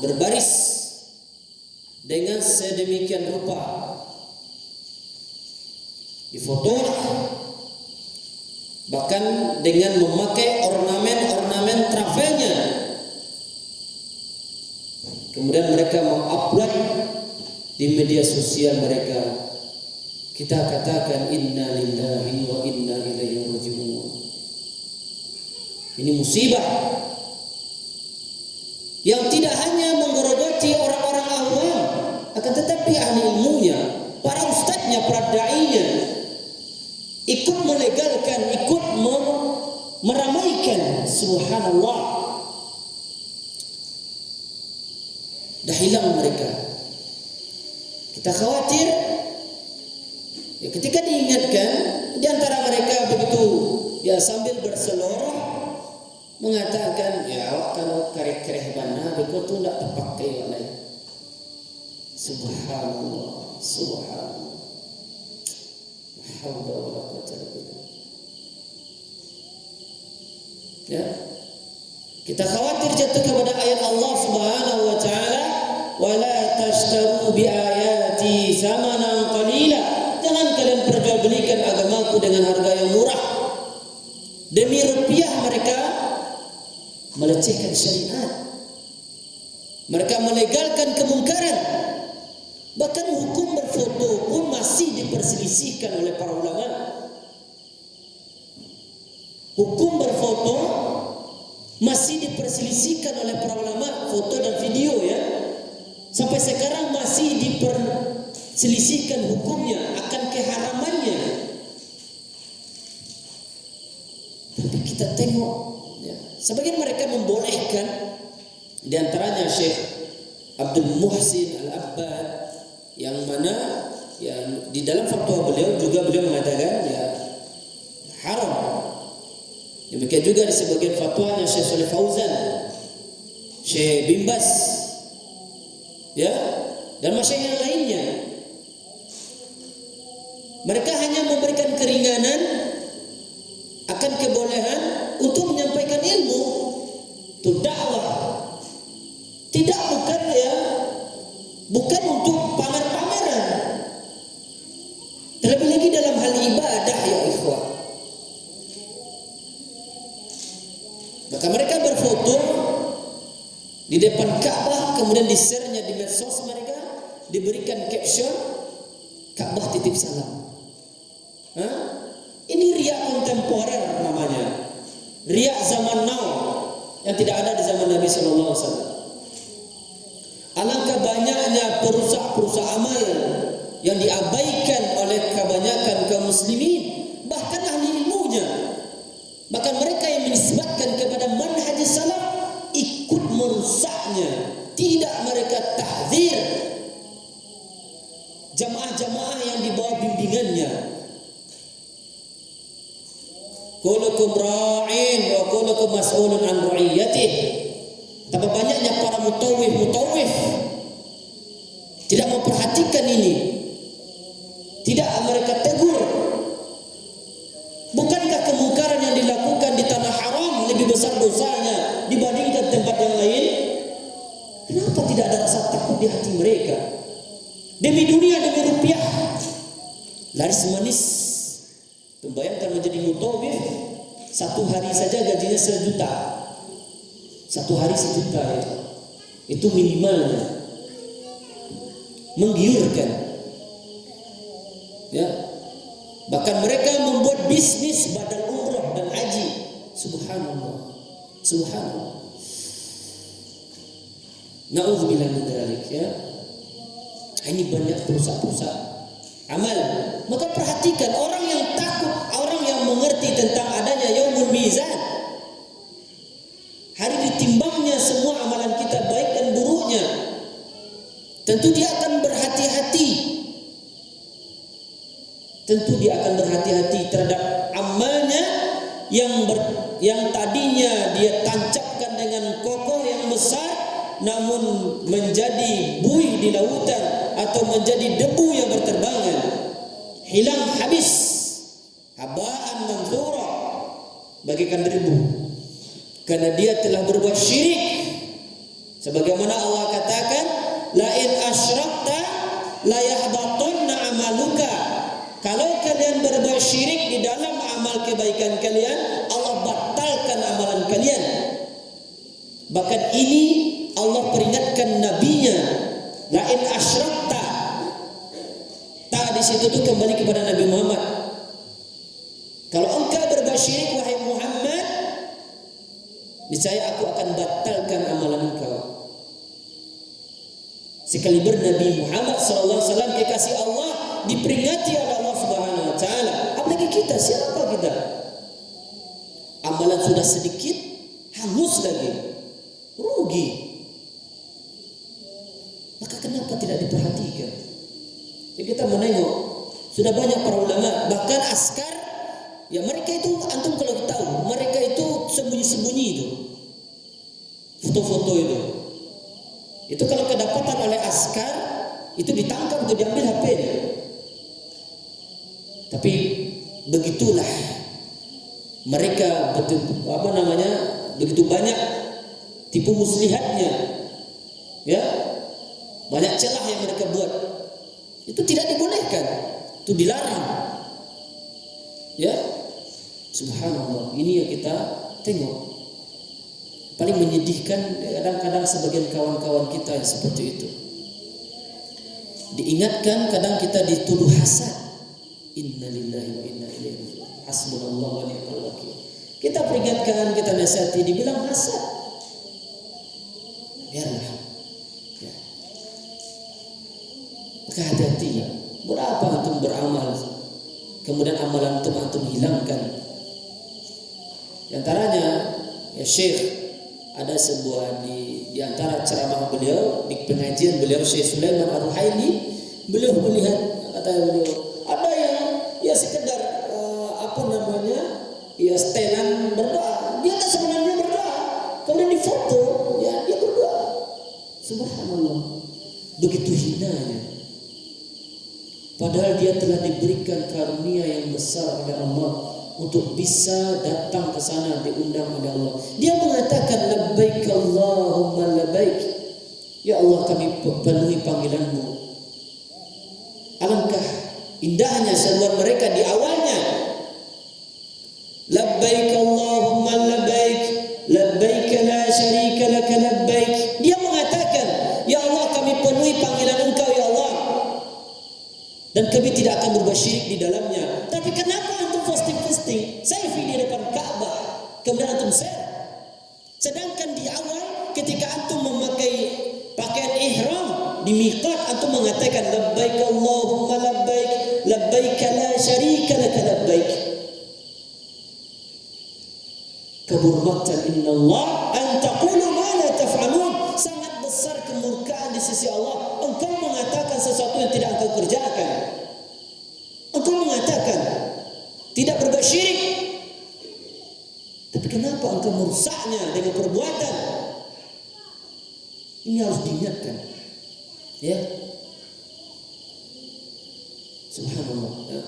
berbaris dengan sedemikian rupa. Difoto, bahkan dengan memakai ornamen-ornamen travelnya. Kemudian mereka mengupload di media sosial mereka. Kita katakan inna lillahi wa inna ilaihi raji'un. Ini musibah yang tidak hanya menggerogoti orang-orang awam, akan tetapi ahli ilmunya, para ustadznya, para da'inya ikut melegalkan, ikut meramaikan. Subhanallah. Dah hilang mereka. Kita khawatir ya, ketika diingatkan, di antara mereka begitu ya sambil berseloroh mengatakan, ya awak kalau kereh-kereh mana begitu tu tidak terpakai oleh. Subhanallah, subhanallah. Ya, kita khawatir jatuh kepada ayat Allah Subhanahu wa taala, wala tashtaru bi ayati thamanan qalila. Jangan kalian perjualbelikan agamaku dengan harga yang murah. Demi rupiah mereka melecehkan syariat. Mereka melegalkan kemungkaran. Bahkan hukum berfoto pun masih diperselisihkan oleh para ulama. Hukum berfoto masih diperselisihkan oleh para ulama, foto dan video ya. Sampai sekarang masih diperselisihkan hukumnya, akan keharamannya. Tapi kita tengok ya, sebagian mereka membolehkan, di antaranya Syekh Abdul Muhsin Al-Abbad, yang mana ya di dalam fatwa beliau juga beliau mengatakan ya haram. Demikian juga di sebagian fatwanya Syekh Shalih Fauzan, Syekh Bin Baz, ya, dan masyayikh yang lainnya. Mereka hanya memberikan keringanan akan kebolehan untuk menyampaikan ilmu, itu dakwah. Tidak, bukan ya, bukan untuk pamer-pameran. Terlebih lagi dalam hal ibadah ya ikhwah. Maka mereka berfoto di depan Ka'bah, kemudian di-share-nya di medsos mereka, diberikan caption Ka'bah titip salam. Ini riak kontemporer namanya, riak zaman now yang tidak ada di zaman Nabi Sallallahu Alaihi Wasallam. Alangkah banyaknya perusak-perusak amal yang diabaikan oleh kebanyakan kaum muslimin, bahkan ahli ilmunya. Bahkan mereka yang menisbatkan kepada manhaj salaf ikut merusaknya. Tidak mereka tahdzir jamaah-jamaah yang di bawah bimbingannya. Kullukum ra'in wa kullukum mas'ulun an ra'iyatih. Tapi banyaknya para mutawif tidak memperhatikan ini. Tidak mereka tegur. Bukankah kemungkaran yang dilakukan di tanah haram lebih besar dosanya dibandingkan tempat yang lain? Kenapa tidak ada rasa takut di hati mereka? Demi dunia, demi rupiah, laris manis. Bayangkan menjadi mutawif, satu hari saja gajinya 1 juta. Satu hari 1 juta ya. Itu minimalnya. Menggiurkan. Ya. Bahkan mereka membuat bisnis badal umrah dan haji. Subhanallah. Subhanallah. Na'udzubillah min dzalik ya. Ini banyak perusak-perusak amal. Maka perhatikan orang yang takut, orang yang mengerti tentang adanya yaumul mizan. Hari ditimbangnya semua amalan kita baik dan buruknya. Tentu dia akan berhati-hati. Tentu dia akan berhati-hati terhadap amalnya yang tadinya dia tancapkan dengan kokoh yang besar, namun menjadi buih di lautan atau menjadi debu yang berterbangan, hilang habis, habaan manthura, bagaikan debu, karena dia telah berbuat syirik. Sebagaimana Allah katakan, la in asyrakta la yahbatanna amaluka. Kalau kalian berbuat syirik di dalam amal kebaikan kalian, Allah batalkan amalan kalian. Bahkan ini Allah peringatkan nabinya, la in asyrakta. Tak di situ tuh kembali kepada Nabi Muhammad. Kalau engkau berbuat syirik wahai Muhammad, niscaya aku akan batalkan amalan engkau. Sekaliber Nabi Muhammad SAW kekasih Allah diperingati oleh Allah Subhanahu Wa Taala. Apalagi kita, siapa kita? Amalan sudah sedikit, hangus lagi, rugi. Maka kenapa tidak diperhatikan? Jadi kita menengok, sudah banyak para ulama, bahkan askar, ya mereka itu antum kalau tahu, mereka itu sembunyi-sembunyi itu, foto-foto itu. Itu kalau kedapatan oleh askar, itu ditangkap untuk diambil HP-nya. Tapi begitulah mereka begitu banyak tipu muslihatnya, ya, banyak celah yang mereka buat. Itu tidak dibolehkan, itu dilarang, ya. Subhanallah, ini yang kita tengok. Paling menyedihkan kadang-kadang sebagian kawan-kawan kita yang seperti itu. diingatkan, kadang kita dituduh hasad. Innalillahi wa inna ilaihi raji'un. Hasbunallahu wa ni'mal wakil. Kita peringatkan, kita nasihati, dibilang hasad. Biarlah. Ya. Maka hati-hati. Berapa antum beramal, kemudian amalan antum hilangkan. Di antaranya, ya Syekh, ada sebuah di antara ceramah beliau, di pengajian beliau, Syekh Sulaiman Ar-Ruhaili, beliau melihat, kata beliau, ada yang ya sekedar ya setelan berdoa, dia tak sebenarnya berdoa, kemudian difoto, ya dia berdoa. Subhanallah, begitu hinanya. Padahal dia telah diberikan karunia yang besar oleh Allah untuk bisa datang ke sana, diundang oleh Allah. Dia mengatakan labbaik Allahumma labbaik. Ya Allah, kami penuhi panggilanmu. Alangkah indahnya seruan mereka di awalnya. Labbaik Allahumma labbaik, labbaik la syarika laka labbaik. Dia mengatakan, ya Allah, kami penuhi panggilan Engkau ya Allah, dan kami tidak akan berbuat syirik di dalamnya. Tapi kenapa antum posting selfie di depan Ka'bah, kemudian antum share? Sedangkan di awal ketika antum memakai pakaian ihram di miqat, antum mengatakan labbaik Allahumma labbaik, labbaik la syarika laka labbaik. Kabur maqtan innallah an taqulu ma la taf'alun. Sangat besar kemurkaan di sisi Allah engkau mengatakan sesuatu yang tidak engkau kerjakan. Engkau mengatakan tidak berbuat syirik, tapi kenapa engkau merusaknya dengan perbuatan? Ini harus diingatkan, ya. Subhanallah, ya.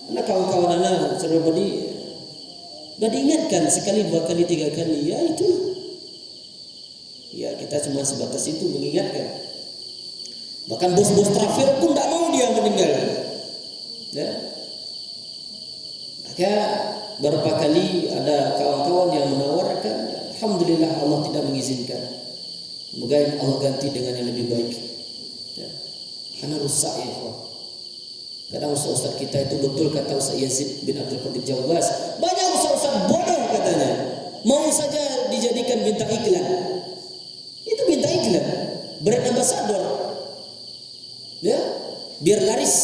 Karena kawan-kawan anak cerobadi gak diingatkan sekali, dua kali, tiga kali, ya itu. Ya kita cuma sebatas itu mengingatkan. Bahkan bos-bos travel pun tak mau dia meninggal. Ya. Maka beberapa kali ada kawan-kawan yang menawarkan, alhamdulillah Allah tidak mengizinkan. Semoga Allah ganti dengan yang lebih baik. Ya. Karena rusak ya Allah. Kadang ustaz-ustaz kita itu betul kata Ustaz Yazid bin Abdul Qadir Jawas, banyak ustaz-ustaz bodoh katanya, mau saja dijadikan bintang iklan. Itu bintang iklan, brand ambassador, ya, biar laris.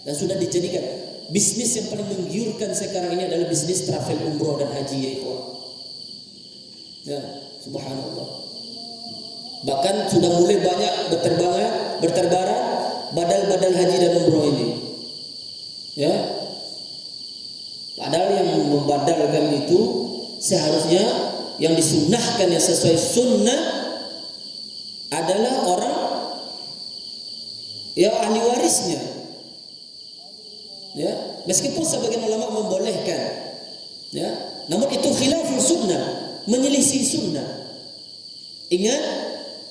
Dan sudah dijadikan bisnis yang paling menggiurkan sekarang ini adalah bisnis travel umroh dan haji ya ikhwan. Ya, subhanallah. Bahkan sudah mulai banyak berterbaran badal-badal haji dan umroh ini. Ya. Padahal yang membadalkan itu seharusnya yang disunnahkan, yang sesuai sunnah adalah orang ya ahli warisnya. Ya, meskipun sebagian ulama membolehkan. Ya, namun itu khilaful sunnah, menyelisih sunnah. Ingat,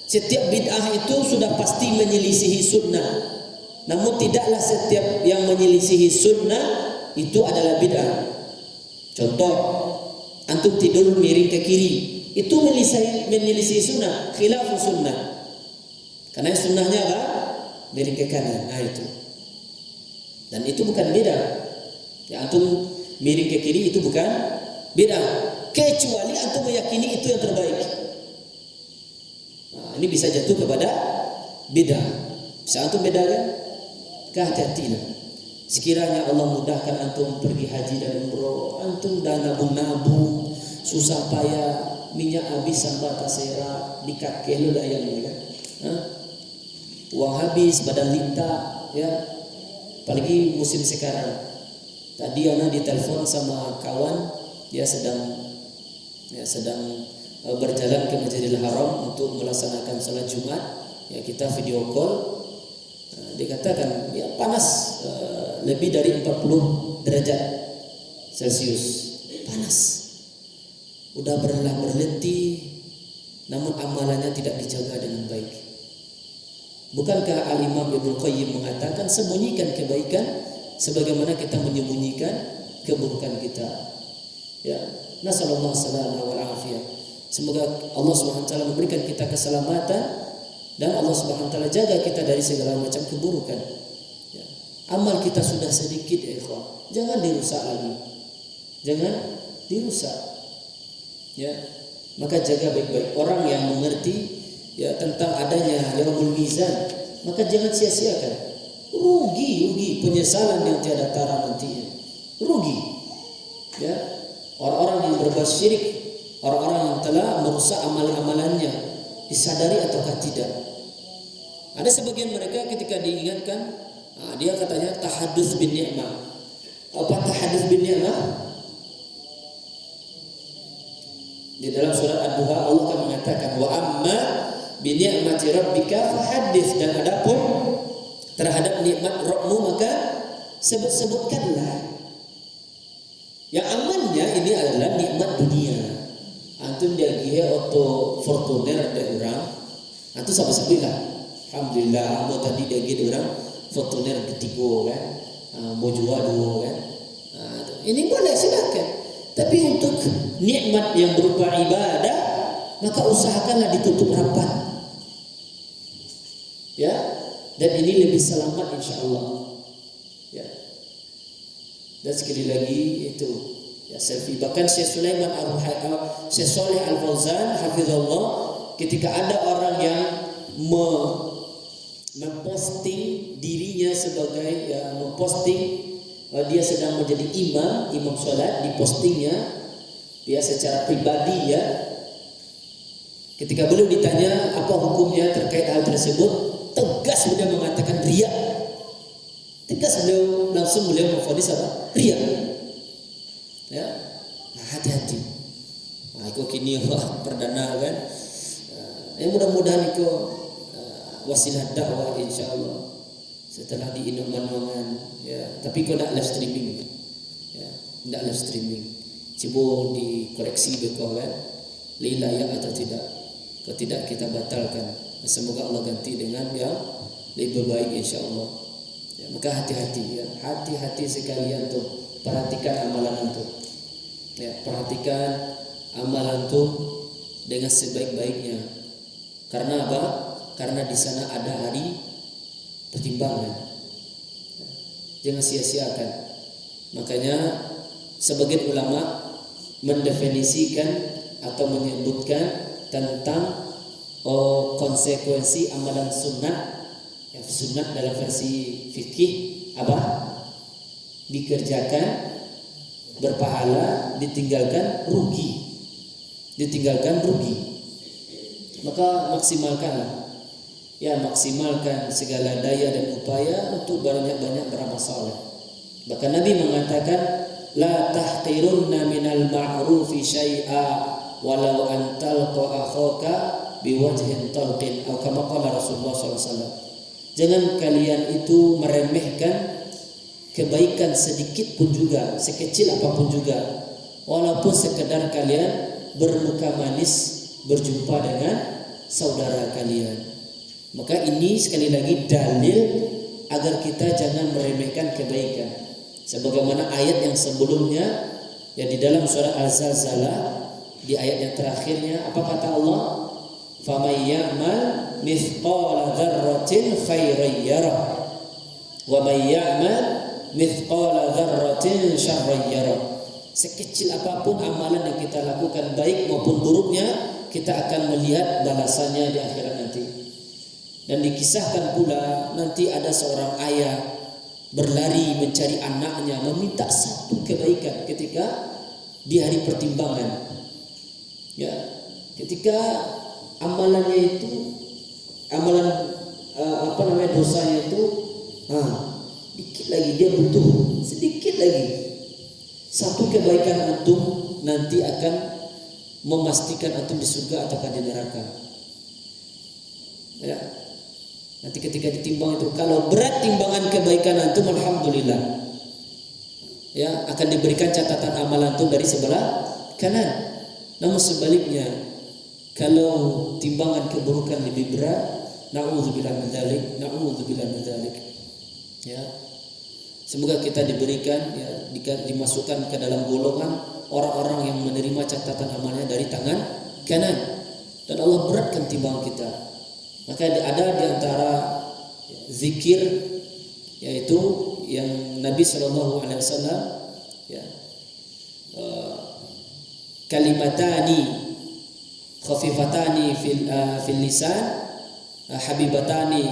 setiap bid'ah itu sudah pasti menyelisihi sunnah. Namun tidaklah setiap yang menyelisihi sunnah itu adalah bid'ah. Contoh, antum tidur miring ke kiri, itu menyelisihi sunnah, khilafus sunnah. Karena sunnahnya apa? Miring ke kanan. Nah itu. Dan itu bukan bid'ah. Ya, antum miring ke kiri itu bukan bid'ah, kecuali antum meyakini itu yang terbaik. Nah, ini bisa jatuh kepada bid'ah. Bisa antum bedakan? Hati-hatilah. Sekiranya Allah mudahkan antum pergi haji dan umroh, antum dah nabung-nabung, susah payah, minyak habis sampai tasera, dikakil lah yang ini kan. Uang habis, badan linta, ya. Apalagi musim sekarang. Tadi ana ditelepon sama kawan, dia sedang berjalan ke Masjidil Haram untuk melaksanakan salat Jumat. Ya, kita video call. Dikatakan ya panas, lebih dari 40 derajat Celcius, panas. Udah berlelah berletih, namun amalannya tidak dijaga dengan baik. Bukankah Al-Imam Ibnu Qayyim mengatakan sembunyikan kebaikan sebagaimana kita menyembunyikan keburukan kita. Ya, nasallallahu alaihi wasallam. Semoga Allah Subhanahu wa taala memberikan kita keselamatan dan Allah Subhanahu wa taala jaga kita dari segala macam keburukan. Ya. Amal kita sudah sedikit ya ikhwan, jangan dirusak lagi. Jangan dirusak. Ya. Maka jaga baik-baik. Orang yang mengerti ya tentang adanya yaumul mizan, maka jangan sia-siakan. Rugi penyesalan yang tiada tara nantinya. Rugi. Ya. Orang-orang yang berbuat syirik, orang-orang yang telah merusak amal-amalannya, disadari ataukah tidak. Ada sebagian mereka ketika diingatkan, dia katanya tahadduts bin ni'mah. Apa tahadduts bin ni'mah? Di dalam surat Ad-Duha Allah akan mengatakan wa amma bi ni'mati rabbika fahaddits, dan adapun terhadap nikmat Rabbmu maka sebut-sebutkanlah. Yang amannya ini adalah nikmat dunia. Antum dia gihe auto Fortuner ada orang, antum sebut lah. Alhamdulillah, ambo tadi dia gihe orang Fortuner ketiga kan, mau jual dua kan. Ini boleh silakan. Tapi untuk nikmat yang berupa ibadah, maka usahakanlah ditutup rapat. Ya, dan ini lebih selamat insyaallah. Ya. Dan sekali lagi itu ya selfie. Bahkan Syekh Sulaiman Syekh Saleh Al-Fauzan hafizallah, ketika ada orang yang memposting dirinya sebagai memposting dia sedang menjadi imam salat, di postingnya dia secara pribadi ya. Ketika beliau ditanya apa hukumnya terkait hal tersebut, tegas beliau mengatakan riya. Tegas langsung beliau memvonis apa? Riya. Ya. Nah, hati-hati. Nah, itu kini perdana kan. Mudah-mudahan itu wasilah dakwah insyaallah. Setelah diinum-inumkan ya, tapi kau nak live streaming. Ya, tidak live streaming. Coba dikoreksi bekau kan. Layak atau tidak. Kalau tidak kita batalkan. Semoga Allah ganti dengan yang lebih baik insyaallah. Ya, maka hati-hati ya. Hati-hati sekalian tuh. Perhatikan amalan antum. Ya, perhatikan amalan tuh dengan sebaik-baiknya. Karena apa? Karena di sana ada hari pertimbangan. Jangan sia-siakan. Makanya sebagian ulama mendefinisikan atau menyebutkan tentang konsekuensi amalan sunat. Ya, sunat dalam versi fikih apa? Dikerjakan berpahala, ditinggalkan rugi. Ditinggalkan rugi. Maka maksimalkanlah. Ya, maksimalkan segala daya dan upaya untuk banyak-banyak beramal saleh. Bahkan Nabi mengatakan la tahqirunna minal ma'rufi syai'a walau an talqa akhaka biwajhin talqin atau kama qala Rasulullah SAW. Jangan kalian itu meremehkan kebaikan sedikit pun juga, sekecil apapun juga, walaupun sekedar kalian bermuka manis berjumpa dengan saudara kalian. Maka ini sekali lagi dalil agar kita jangan meremehkan kebaikan. Sebagaimana ayat yang sebelumnya ya di dalam surah Al-Zalzalah di ayat yang terakhirnya apa kata Allah? Faman ya'mal mithqala dzarratin khairan yarah wa man ya'mal mithqala dzarratin syarran yarah. Sekecil apapun amalan yang kita lakukan baik maupun buruknya, kita akan melihat balasannya di akhirat nanti. Dan dikisahkan pula nanti ada seorang ayah berlari mencari anaknya, meminta satu kebaikan ketika di hari pertimbangan. Ya, ketika amalannya itu dosanya itu dikit lagi, dia butuh sedikit lagi. Satu kebaikan antum nanti akan memastikan antum di surga ataukah di neraka. Ya. Nanti ketika ditimbang itu, kalau berat timbangan kebaikan antum, alhamdulillah, ya akan diberikan catatan amal antum dari sebelah kanan. Namun sebaliknya, kalau timbangan keburukan lebih berat, na'udzubillah min dzalik, na'udzubillah min dzalik. Ya. Semoga kita diberikan ya dimasukkan ke dalam golongan orang-orang yang menerima catatan amalnya dari tangan kanan. Dan Allah beratkan timbangan kita. Maka ada di antara zikir yaitu yang Nabi SAW ya, kalimatani khafifatani fil lisan habibatani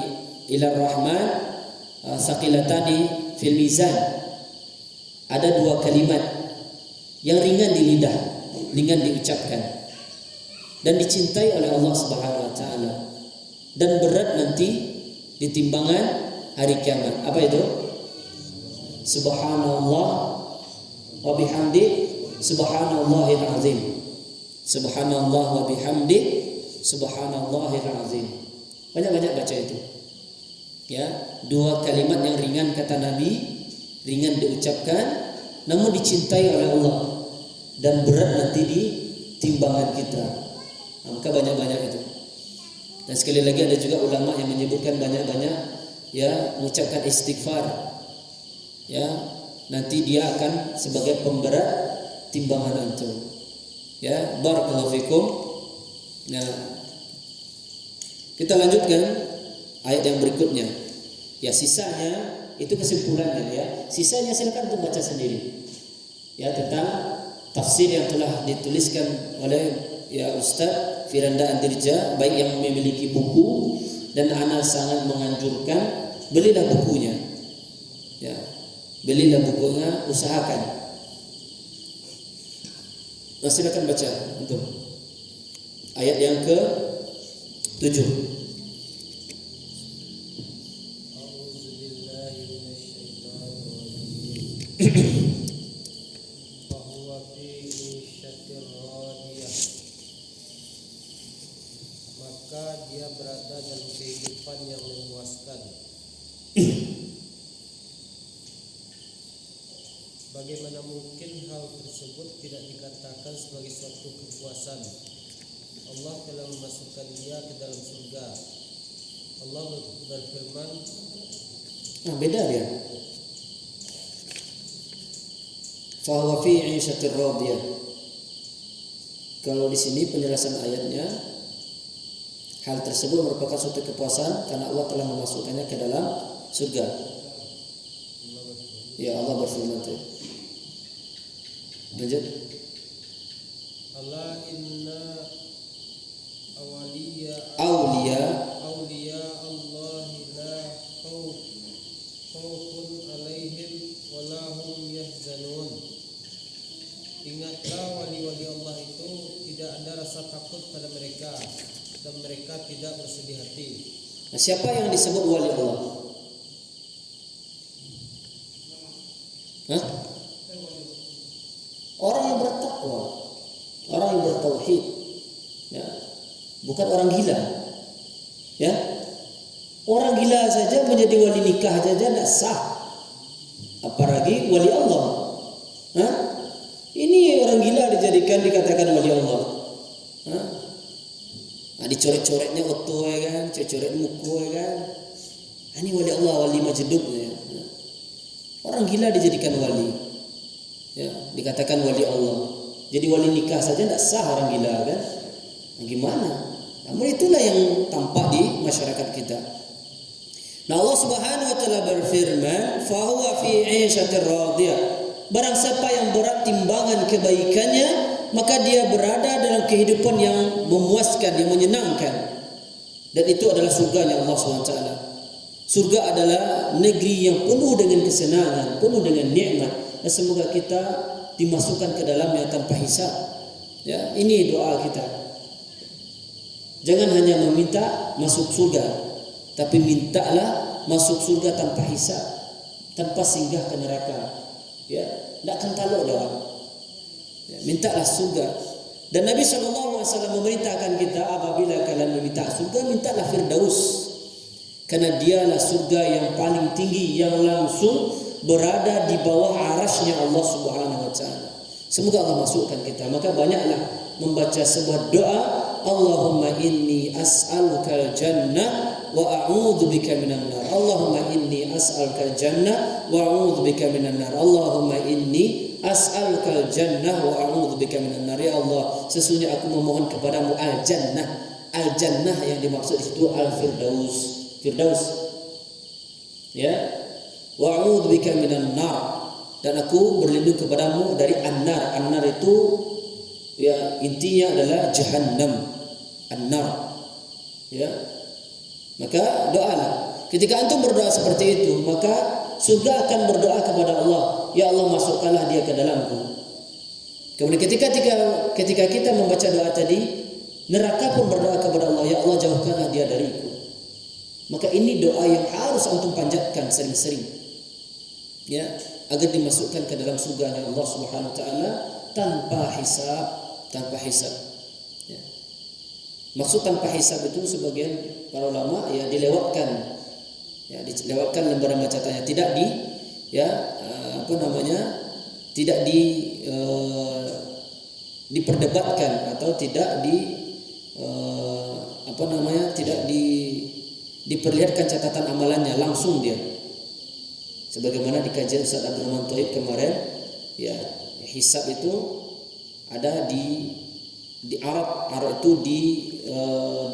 ila rahman saqilatani fil mizan. Ada dua kalimat yang ringan di lidah, ringan diucapkan dan dicintai oleh Allah Subhanahu wa taala dan berat nanti di timbangan hari kiamat. Apa itu? Subhanallah wa bihamdi subhanallahil azim. Subhanallah wa bihamdi subhanallahil azim. Banyak-banyak baca itu. Ya, dua kalimat yang ringan kata Nabi, ringan diucapkan namun dicintai oleh Allah dan berat nanti di timbangan kita. Maka banyak-banyak itu. Dan sekali lagi ada juga ulama yang menyebutkan banyak-banyak ya mengucapkan istighfar. Ya, nanti dia akan sebagai pemberat timbangan antum. Ya, barakallahu fikum. Nah, kita lanjutkan ayat yang berikutnya. Ya, sisanya itu kesimpulannya ya. Sisanya silakan untuk baca sendiri. Ya, tentang tafsir yang telah dituliskan oleh ya Ustaz Firanda Andirja, baik yang memiliki buku dan ana sangat menganjurkan belilah bukunya. Ya. Belilah bukunya, usahakan. Nah, silakan baca untuk ayat yang ke-7. Fahuwa fi isyatir radiyah, maka dia berada dalam kehidupan yang memuaskan. Bagaimana mungkin hal tersebut tidak dikatakan sebagai suatu kepuasan? Allah telah memasukkan dia ke dalam surga. Allah berfirman, Nah, beda dia. Fahuwa fi 'isyatir radiyah. Kalau di sini penjelasan ayatnya, hal tersebut merupakan suatu kepuasan karena Allah telah memasukkannya ke dalam surga. Ya, Allah berfirman itu. Lanjut. Allah inna awliya Allah la khawfun alaihim wa la hum yahzanun. Ingatlah wali-wali Allah itu tidak ada rasa takut pada mereka dan mereka tidak bersedih hati. Nah, siapa yang disebut wali Allah? Hah? Orang yang bertakwa, orang yang bertauhid, ya, bukan orang gila, ya. Orang gila saja menjadi wali nikah saja tidak sah, apalagi wali Allah. Hah? Ini orang gila dikatakan wali Allah. Hah? Nah, dicoret-coretnya oto ya kan, coret muka ya kan. Ini wali Allah, wali majdub ya. Orang gila dijadikan wali. Ya, dikatakan wali Allah. Jadi wali nikah saja tidak sah orang gila kan? Nah, gimana? Namun itulah yang tampak di masyarakat kita. Nah, Allah Subhanahu wa taala berfirman, "Fa huwa fi 'isyatir radiyah." Barang siapa yang berat timbangan kebaikannya, maka dia berada dalam kehidupan yang memuaskan, yang menyenangkan. Dan itu adalah surganya Allah Subhanahu wa taala. Surga adalah negeri yang penuh dengan kesenangan, penuh dengan nikmat. Dan semoga kita dimasukkan ke dalamnya tanpa hisab. Ya, ini doa kita. Jangan hanya meminta masuk surga, tapi mintalah masuk surga tanpa hisab, tanpa singgah ke neraka. Ya, tidak akan taluk dah. Ya, mintalah surga. Dan Nabi SAW memerintahkan kita apabila kalian meminta surga, mintalah Firdaus. Karena dialah surga yang paling tinggi, yang langsung berada di bawah arasnya Allah Subhanahu wa taala. Semoga Allah masukkan kita. Maka banyaklah membaca sebuah doa, Allahumma inni as'alukal jannah wa a'udzubika minan nar. Allahumma inni as'alukal jannah wa a'udzubika minan nar. Allahumma inni as'alukal jannah wa a'udzubika minan nar. Ya Allah, sesungguhnya aku memohon kepadamu al-jannah, al-jannah yang dimaksud di situ al-firdaus. Firdaus. Ya. Wa a'udzubika minan nar. Dan aku berlindung kepadamu dari an-nar. An-nar itu ya intinya adalah jahannam. An-nar. Ya. Maka doalah. Ketika antum berdoa seperti itu, maka surga akan berdoa kepada Allah, ya Allah masukkanlah dia ke dalamku. Kemudian ketika kita membaca doa tadi, neraka pun berdoa kepada Allah, ya Allah jauhkanlah dia dariku. Maka ini doa yang harus antum panjatkan sering-sering, ya, agar dimasukkan ke dalam surganya Allah Subhanahu Wa Taala tanpa hisab. Ya. Maksud tanpa hisab itu sebagian para ulama ya dilewatkan lembaran bacaannya, tidak diperdebatkan atau tidak diperlihatkan catatan amalannya, langsung dia. Sebagaimana di kajian Ustaz Abdul Rahman Thaib kemarin, ya, hisab itu ada di Arab itu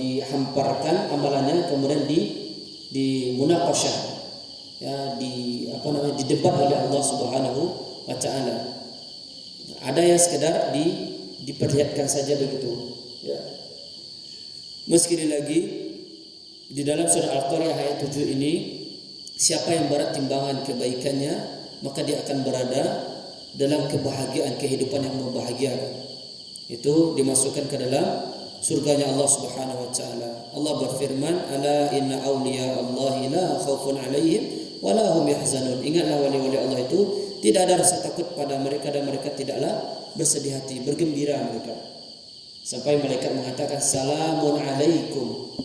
dihamparkan amalannya, kemudian di munaqasyah, ya, didebat oleh Allah Subhanahu wa Ta'ala. Ada yang sekedar diperlihatkan saja begitu, ya. Sekali lagi di dalam surah Al-Qaryah ayat 7 ini, siapa yang berat timbangan kebaikannya, maka dia akan berada dalam kebahagiaan, kehidupan yang membahagiakan. Itu dimasukkan ke dalam surganya Allah Subhanahu wa Ta'ala. Allah berfirman, ala inna awliya Allahi la khaufun alaihim wa la hum yahzanun. Ingatlah wali-wali Allah itu tidak ada rasa takut pada mereka dan mereka tidaklah bersedih hati, bergembira mereka. Sampai malaikat mengatakan salamun alaikum.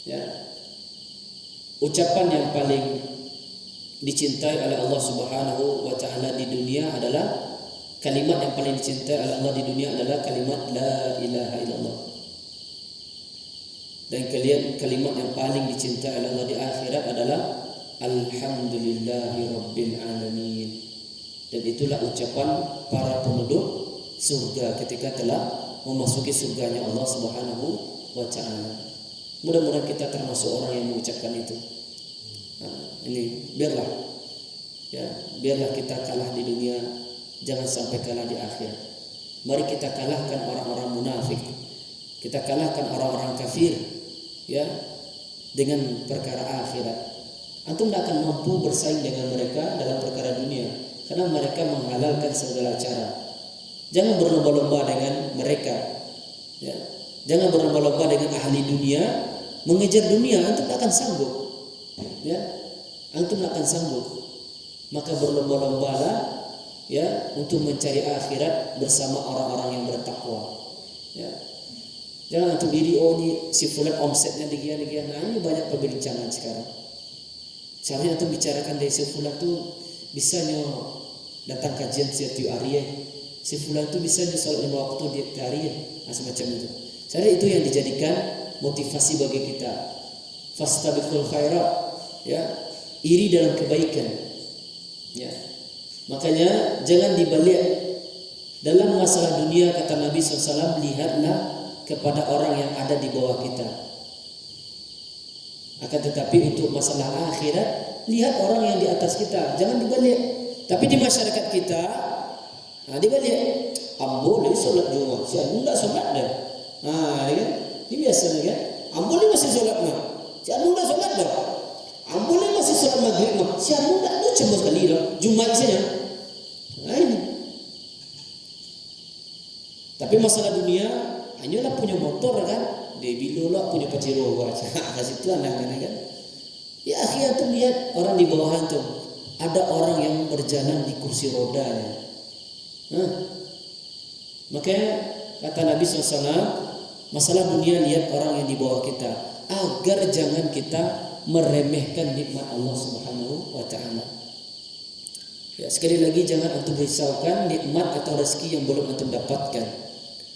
Ya. Ucapan yang paling dicintai oleh Allah Subhanahu wa Ta'ala di dunia adalah kalimat yang paling dicintai oleh Allah di dunia adalah kalimat la ilaha illallah. Dan kalimat yang paling dicintai oleh Allah di akhirat adalah alhamdulillahi rabbil alamin. Dan itulah ucapan para penduduk surga ketika telah memasuki surganya Allah Subhanahu wa Ta'ala. Mudah-mudahan kita termasuk orang yang mengucapkan itu. Ini biarlah kita kalah di dunia, jangan sampai kalah di akhirat. Mari kita kalahkan orang-orang munafik, kita kalahkan orang-orang kafir, ya, dengan perkara akhirat. Antum tidak akan mampu bersaing dengan mereka dalam perkara dunia, karena mereka menghalalkan segala cara. Jangan berlomba-lomba dengan mereka, ya. Jangan berlomba-lomba dengan ahli dunia, mengejar dunia. Antum tidak akan sanggup, ya. Antum tidak akan sanggup. Maka berlomba-lombalah, ya, untuk mencari akhirat bersama orang-orang yang bertakwa, ya. Jangan antum diri, oh ini si fulan omsetnya digian. Nah, ini banyak perbincangan sekarang. Seharusnya antum bicarakan dari si fulan tu bisanya datang kajian setiap hari, si fulan tu bisanya salat 5 waktu di hari, semacam itu. Saya itu yang dijadikan motivasi bagi kita. Fastabiqul khairat, ya, iri dalam kebaikan, ya. Makanya jangan dibalik. Dalam masalah dunia, kata Nabi SAW, lihatlah kepada orang yang ada di bawah kita. Akan tetapi untuk masalah akhirat, lihat orang yang di atas kita. Jangan dibalik. Tapi di masyarakat kita, dibalik. Boleh solat Jumat, si anu enggak solat dah. Kan? Ini biasa kan? Boleh masih solat mah. Si anu enggak solat dah. Boleh masih solat maghrib mah. Si anu enggak tu cuma sekali dah. Jumat saja. Ini. Tapi masalah dunia, hanyalah punya motor kan, dia bilolah punya paciro baca. Kasih itu anak-anak kan. Ya akhirnya tu lihat orang di bawah tu, ada orang yang berjalan di kursi rodanya. Makanya kata Nabi SAW, masalah dunia lihat orang yang di bawah kita, agar jangan kita meremehkan nikmat Allah Subhanahu wa Ta'ala. Ya, sekali lagi jangan antum risaukan nikmat atau rezeki yang belum antum dapatkan.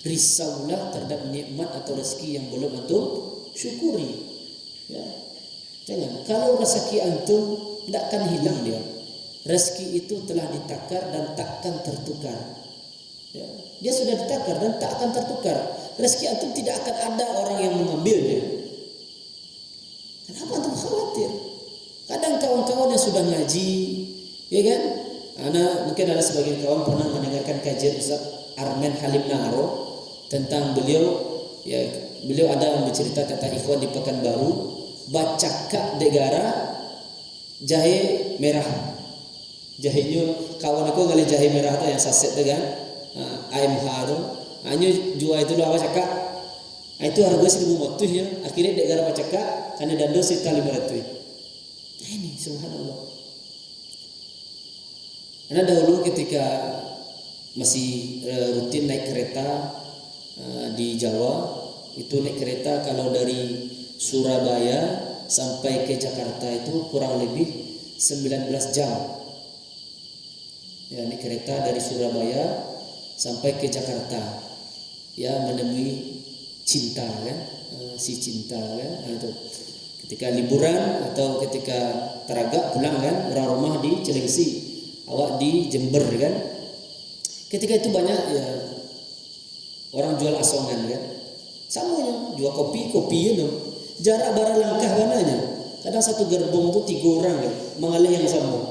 Risaulah terhadap nikmat atau rezeki yang belum antum syukuri. Ya. Jangan. Kalau rezeki antum tidak akan hilang dia. Rezeki itu telah ditakar dan takkan tertukar. Ya, dia sudah ditakar dan tak akan tertukar. Rezeki antum tidak akan ada orang yang mengambilnya. Kenapa antum khawatir? Kadang kawan-kawan yang sudah ngaji, ya kan? Mungkin ada sebagian kawan pernah mendengarkan kajian Ustaz Armen Halim Naro tentang beliau ada bercerita tentang ikhwan di Pekanbaru baca kak negara jahe merah. Jahenya kawan aku ngali jahe merah tu yang saset tu kan. AMH tu. Hanya jual itu lah cakap. Itu harga 1,500 ya. Akhirnya negara cakap karena danda sekitar 500. Ini subhanallah. Karena dahulu ketika masih rutin naik kereta di Jawa, itu naik kereta kalau dari Surabaya sampai ke Jakarta itu kurang lebih 19 jam. Ya, naik kereta dari Surabaya sampai ke Jakarta. Ya, menemui cinta kan, si cinta kan. Itu ketika liburan atau ketika teragak pulang kan, orang rumah di Cilengsi, awak di Jember kan. Ketika itu banyak ya orang jual asongan kan. Samanya jual kopi ya no. Jarak barang langkah mananya. Kadang satu gerbong tu 3 orang kan, mengalir yang sama.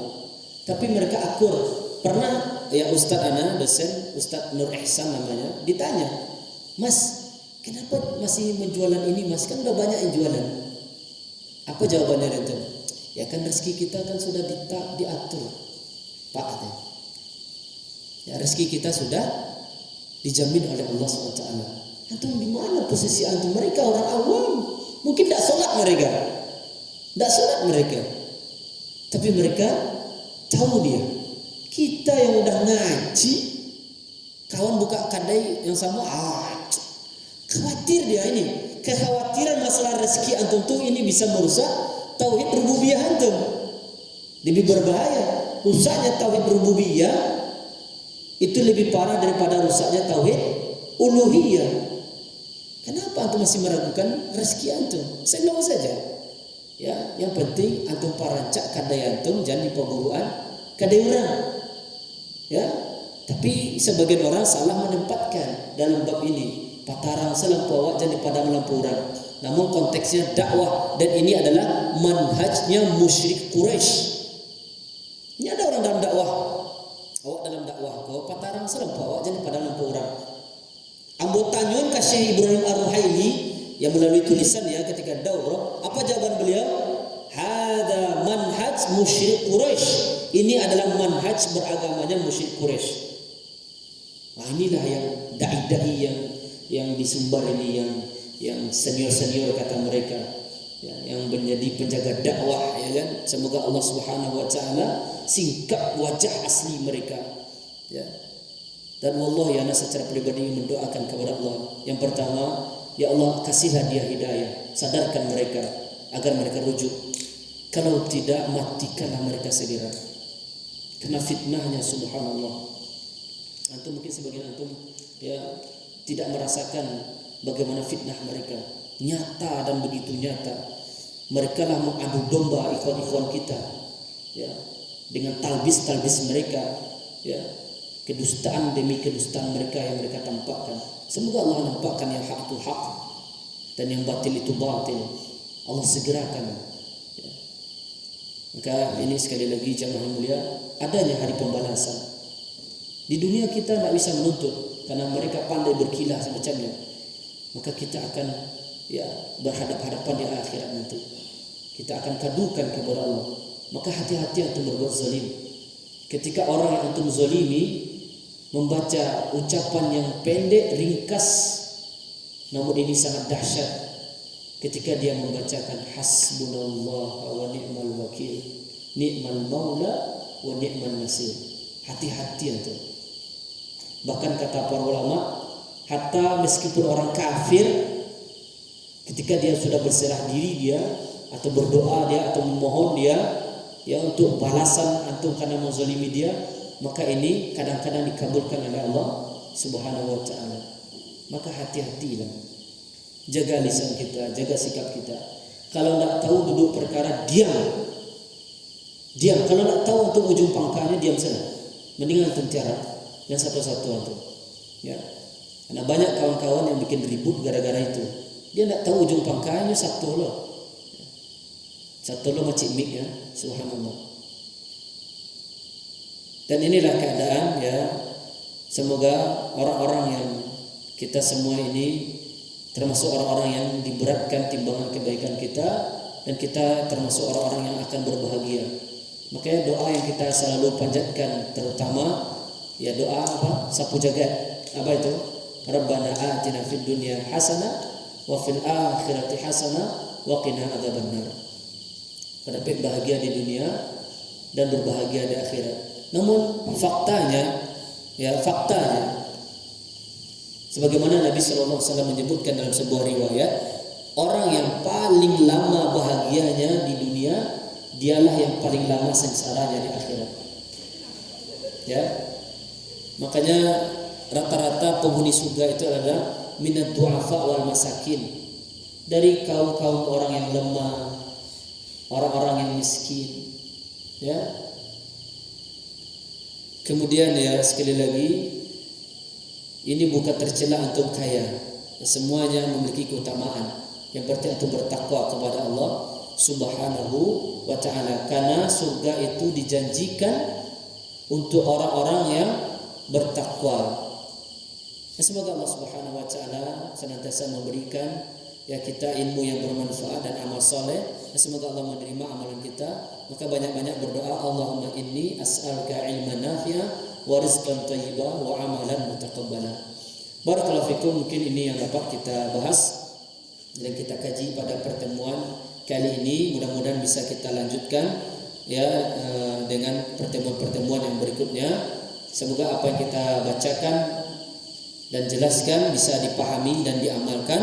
Tapi mereka akur. Pernah ya Ustaz ana dosen Ustaz Nur Ihsan namanya ditanya, "Mas, kenapa masih menjualan ini Mas? Kan udah banyak yang jualan." Apa jawabannya itu? Ya kan rezeki kita kan sudah diatur, Pak. Ya rezeki kita sudah dijamin oleh Allah SWT. Antum di mana posisi antum? Mereka orang awam, mungkin tidak sholat mereka, tapi mereka tahu dia. Kita yang udah ngaji, kawan buka kedai yang sama, khawatir dia ini. Kekhawatiran masalah rezeki antum tuh ini bisa merusak tauhid rububiyah antum. Lebih berbahaya. Rusaknya tauhid rububiyah itu lebih parah daripada rusaknya tauhid uluhiyah. Kenapa antum masih meragukan rezeki antum? Senang saja. Ya, yang penting antum parancak kadai antum jangan dipaburuan kadai orang. Ya, tapi sebagian orang salah menempatkan dalam bab ini. Patarang selampau awak jangan dipadang lampu orang. Namun konteksnya dakwah dan ini adalah manhajnya musyrik Quraisy. Ini ada orang dalam dakwah. Awak dalam dakwah kau patarang selampau awak jangan dipadang lampu orang. Ambotanyon ka Syekh Ibrahim Ar-Ruhaili yang melalui tulisan ya ketika daurah, apa jawaban beliau? Hada manhaj musyrik Quraisy. Ini adalah manhaj beragamanya musyrik Quraisy. Nah, inilah yang dai-dai yang disumbar ini yang senior kata mereka ya, yang menjadi penjaga dakwah ya kan. Semoga Allah Subhanahu wa taala singkap wajah asli mereka ya. Dan wallahi ana secara pribadi mendoakan kepada Allah. Yang pertama, ya Allah kasihlah dia hidayah, sadarkan mereka agar mereka rujuk. Kalau tidak matikanlah mereka segera. Karena fitnahnya subhanallah. Antum mungkin sebagian antum ya tidak merasakan bagaimana fitnah mereka. Nyata dan begitu nyata. Mereka lah mengadu domba ikhwan-ikhwan kita. Ya, dengan talbis mereka. Ya, kedustaan demi kedustaan mereka yang mereka tampakkan. Semoga Allah nampakkan yang hak itu hak dan yang batil itu batil. Allah segerakan. Ya. Maka ini sekali lagi jamaah mulia, adanya hari pembalasan. Di dunia kita tidak bisa menuntut karena mereka pandai berkilah semacamnya. Maka kita akan ya berhadap-hadapan di akhirat nanti. Kita akan kadukan kepada Allah. Maka hati-hati antum berbuat zalim. Ketika orang yang antum zalimi membaca ucapan yang pendek, ringkas, namun ini sangat dahsyat ketika dia membacakan hasbunallah wa ni'mal wakil, ni'mal maula wa ni'mal nasir. Hati-hati itu. Bahkan kata para ulama, hatta meskipun orang kafir, ketika dia sudah berserah diri dia atau berdoa dia atau memohon dia ya untuk balasan antum karena menzalimi dia, maka ini kadang-kadang dikabulkan oleh Allah Subhanahu wa taala. Maka hati-hatilah. Jaga lisan kita, jaga sikap kita. Kalau tidak tahu duduk perkara, diam. Kalau tidak tahu untuk ujung pangkalnya, diam saja. Mendingan antum tiarap. Yang satu-satu antum. Ya. Karena banyak kawan-kawan yang bikin ribut gara-gara itu. Dia tidak tahu ujung pangkalnya satu loh. Satu loh macam mik ya, subhanallah. Dan inilah keadaan ya. Semoga orang-orang yang kita semua ini termasuk orang-orang yang diberatkan timbangan kebaikan kita, dan kita termasuk orang-orang yang akan berbahagia. Makanya doa yang kita selalu panjatkan, terutama ya doa apa? Sapu jagat. Apa itu? Rabbana atina fid dunya hasanah wa fil akhirati hasanah wa qina adzabannar. Mendapat bahagia di dunia dan berbahagia di akhirat. Namun faktanya sebagaimana Nabi SAW menyebutkan dalam sebuah riwayat, orang yang paling lama bahagianya di dunia, dialah yang paling lama sengsaranya di akhirat. Ya, makanya rata-rata penghuni surga itu adalah minad du'afa wal masakin, dari kaum-kaum orang yang lemah, orang-orang yang miskin. Ya. Kemudian ya sekali lagi, ini bukan tercela antum kaya. Semuanya memiliki keutamaan. Yang penting antum bertakwa kepada Allah Subhanahu wa taala, karena surga itu dijanjikan untuk orang-orang yang bertakwa. Semoga Allah Subhanahu wa taala senantiasa memberikan ya kita ilmu yang bermanfaat dan amal soleh. Semoga Allah menerima amalan kita. Maka banyak-banyak berdoa, Allahumma inni as'aluka ilman nafi'a wa rizqan thayyiban wa amalan mutaqabbala. Barakallahu fikum. Mungkin ini yang dapat kita bahas dan kita kaji pada pertemuan kali ini. Mudah-mudahan bisa kita lanjutkan ya dengan pertemuan-pertemuan yang berikutnya. Semoga apa yang kita bacakan dan jelaskan bisa dipahami dan diamalkan,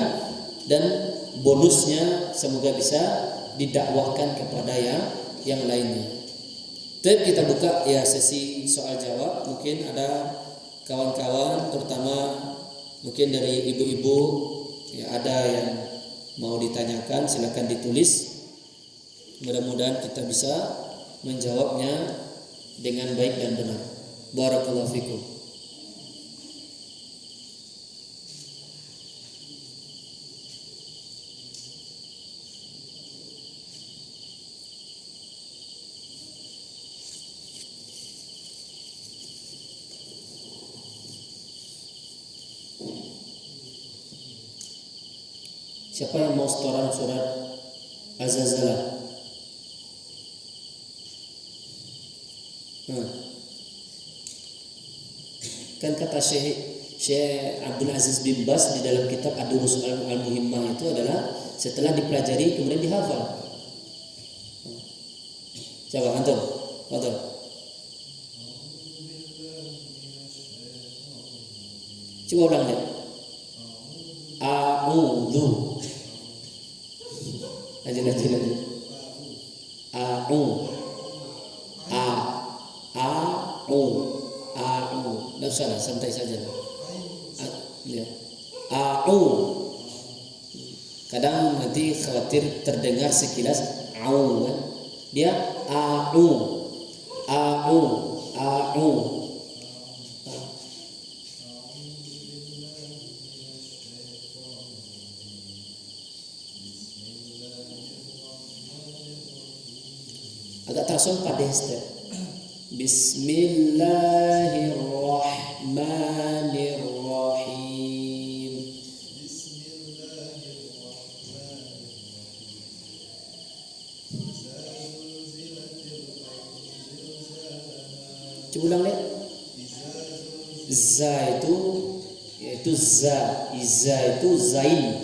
dan bonusnya semoga bisa didakwahkan kepada yang lainnya. Jadi kita buka ya sesi soal jawab. Mungkin ada kawan-kawan, terutama mungkin dari ibu-ibu ya, ada yang mau ditanyakan, silakan ditulis. Mudah-mudahan kita bisa menjawabnya dengan baik dan benar. Barakallahu fikum. Siapa yang mau setoran surat Az-Zalzalah? Kan kata Syekh Abdul Aziz bin Bas di dalam kitab Ad-Durus Al-Muhimmah itu adalah setelah dipelajari kemudian dihafal. Coba antum, betul. Coba ulang deh. A'udzu. Lagi. Tidak usah, santai saja. Ya. Kadang nanti khawatir terdengar sekilas au kan. Dia au. Agak terasa pada step. Bismillahirrahmanirrahim. Coba ulang deh. Za itu yaitu za, iza itu zain.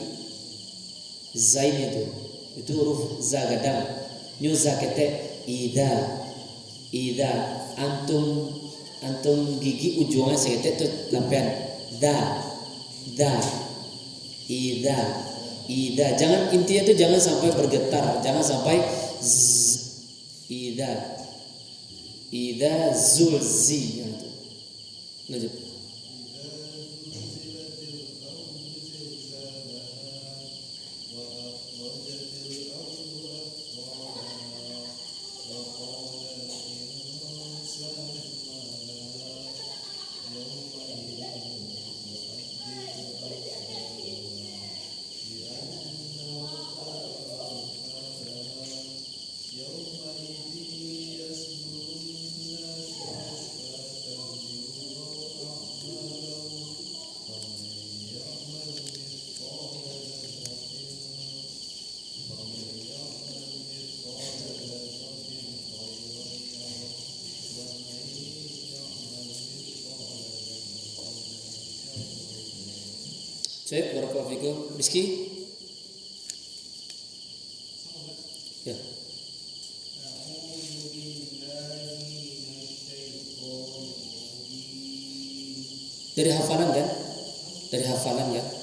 Zain itu huruf za gadang. Nyu za ketek. Ida antum gigi ujungnya seketek itu lampian da ida. Jangan, intinya itu jangan sampai bergetar, jangan sampai ida zulzi gitu. Lanjut. Saya barakallahu fikum. Rizki? Ya. Dari hafalan kan? Dari hafalan kan?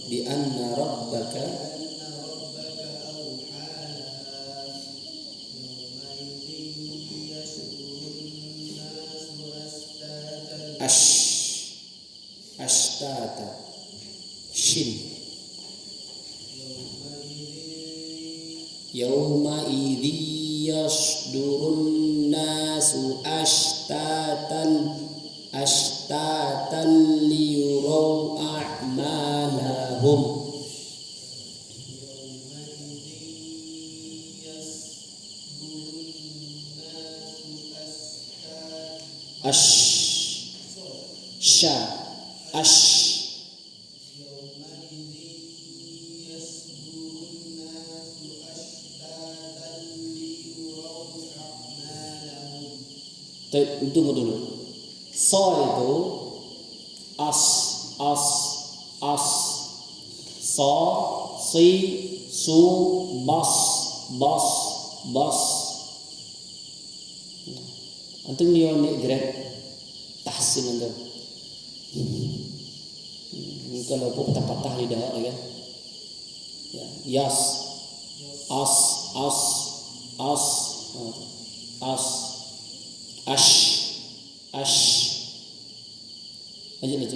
Bi anna rabbaka ashtata shin yauma idzi yasdurun nasu ashtatan liyuraw a'malahum Tunggu dulu. So itu as. So, si, su, bas. Antum lihat ni grade tahsin antum. Kalau pun patah lidah ya. Yas, ash. Lanjut.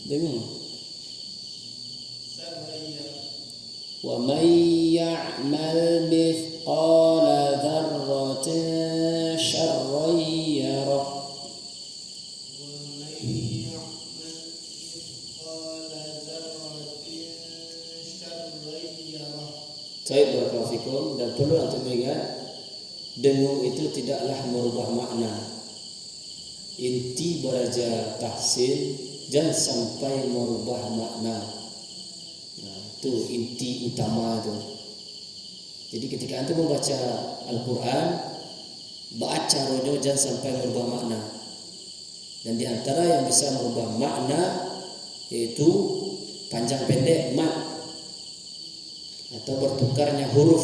Dengar. Wa may ya'mal mithqala dzarratin syarran yarah. Baik, barakallahu fikum. Dan perlu untuk mengingat, dengung itu tidaklah merubah makna. Inti beraja tahsin jangan sampai merubah makna. Nah, itu inti utama itu. Jadi ketika antum membaca Al-Quran, baca rojo jangan sampai merubah makna. Dan di antara yang bisa merubah makna yaitu panjang pendek mat, atau bertukarnya huruf,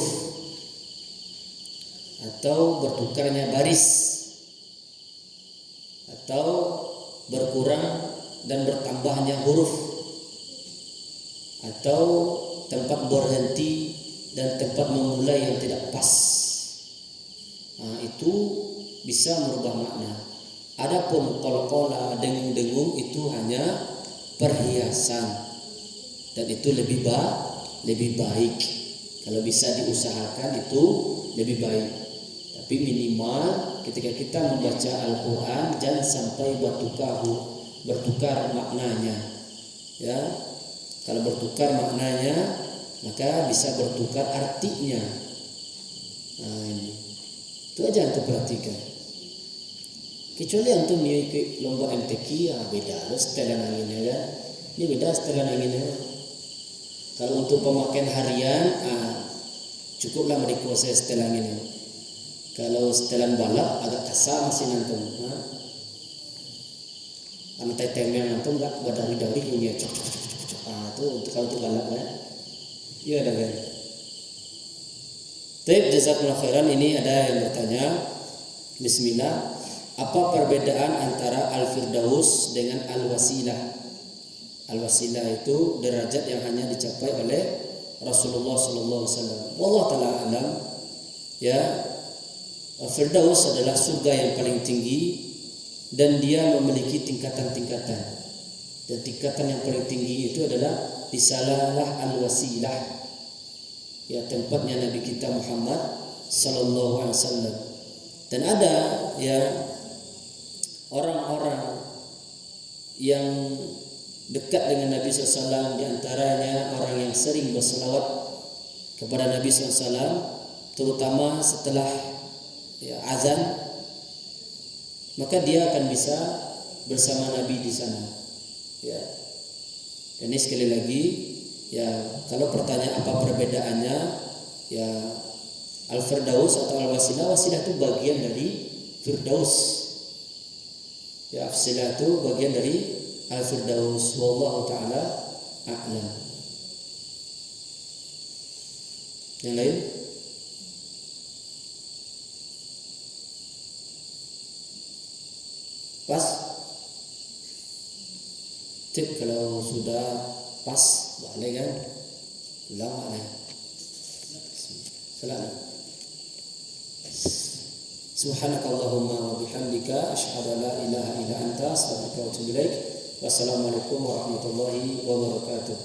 atau bertukarnya baris, atau berkurang dan bertambahnya huruf, atau tempat berhenti dan tempat memulai yang tidak pas. Nah, itu bisa merubah makna. Adapun qalqalah, dengung-dengung itu hanya perhiasan, dan itu lebih baik. Kalau bisa diusahakan itu lebih baik. Tapi minimal ketika kita membaca Al-Quran jangan sampai bertukar maknanya. Ya, kalau bertukar maknanya maka bisa bertukar artinya. Nah, ini itu aja antum perhatikan. Kecuali antum ikut lomba MTQ, ya beda. Setelan anginnya kan, ini beda setelan anginnya. Kalau untuk pemakaian harian, cukuplah dikuasai setelan ini. Kalau setelan balap agak kasar masih antum. Karena tetemnya antum enggak dari punya cok. Itu kalau itu galak ya. Iya ada kan. Taib jazakumullah khairan. Ini ada yang bertanya. Bismillah. Apa perbedaan antara al-firdaus dengan al-wasilah? Al-wasilah itu derajat yang hanya dicapai oleh Rasulullah sallallahu alaihi wasallam. Wallahu taala alam. Ya. Firdaus adalah surga yang paling tinggi dan dia memiliki tingkatan-tingkatan. Dan tingkatan yang paling tinggi itu adalah risalah al-wasilah. Ya, tempatnya Nabi kita Muhammad sallallahu alaihi wasallam. Dan ada ya orang-orang yang dekat dengan Nabi SAW, di antaranya orang yang sering berselawat kepada Nabi SAW, terutama setelah ya, azan, maka dia akan bisa bersama Nabi di sana. Ya. Dan ini sekali lagi, ya kalau pertanyaan apa perbedaannya, ya al-firdaus atau al-wasilah, wasilah itu bagian dari firdaus. Ya, wasilah itu bagian dari al-firdaus. Wallahu taala a'lam. Yang lain? Pas? Cek kalau sudah pas, boleh kan? Ulang boleh. Selamat. Subhanakallahumma wa bihamdika asyhadu an la ilaha illa anta astaghfiruka wa atubu ilaik. Wassalamualaikum warahmatullahi wabarakatuh.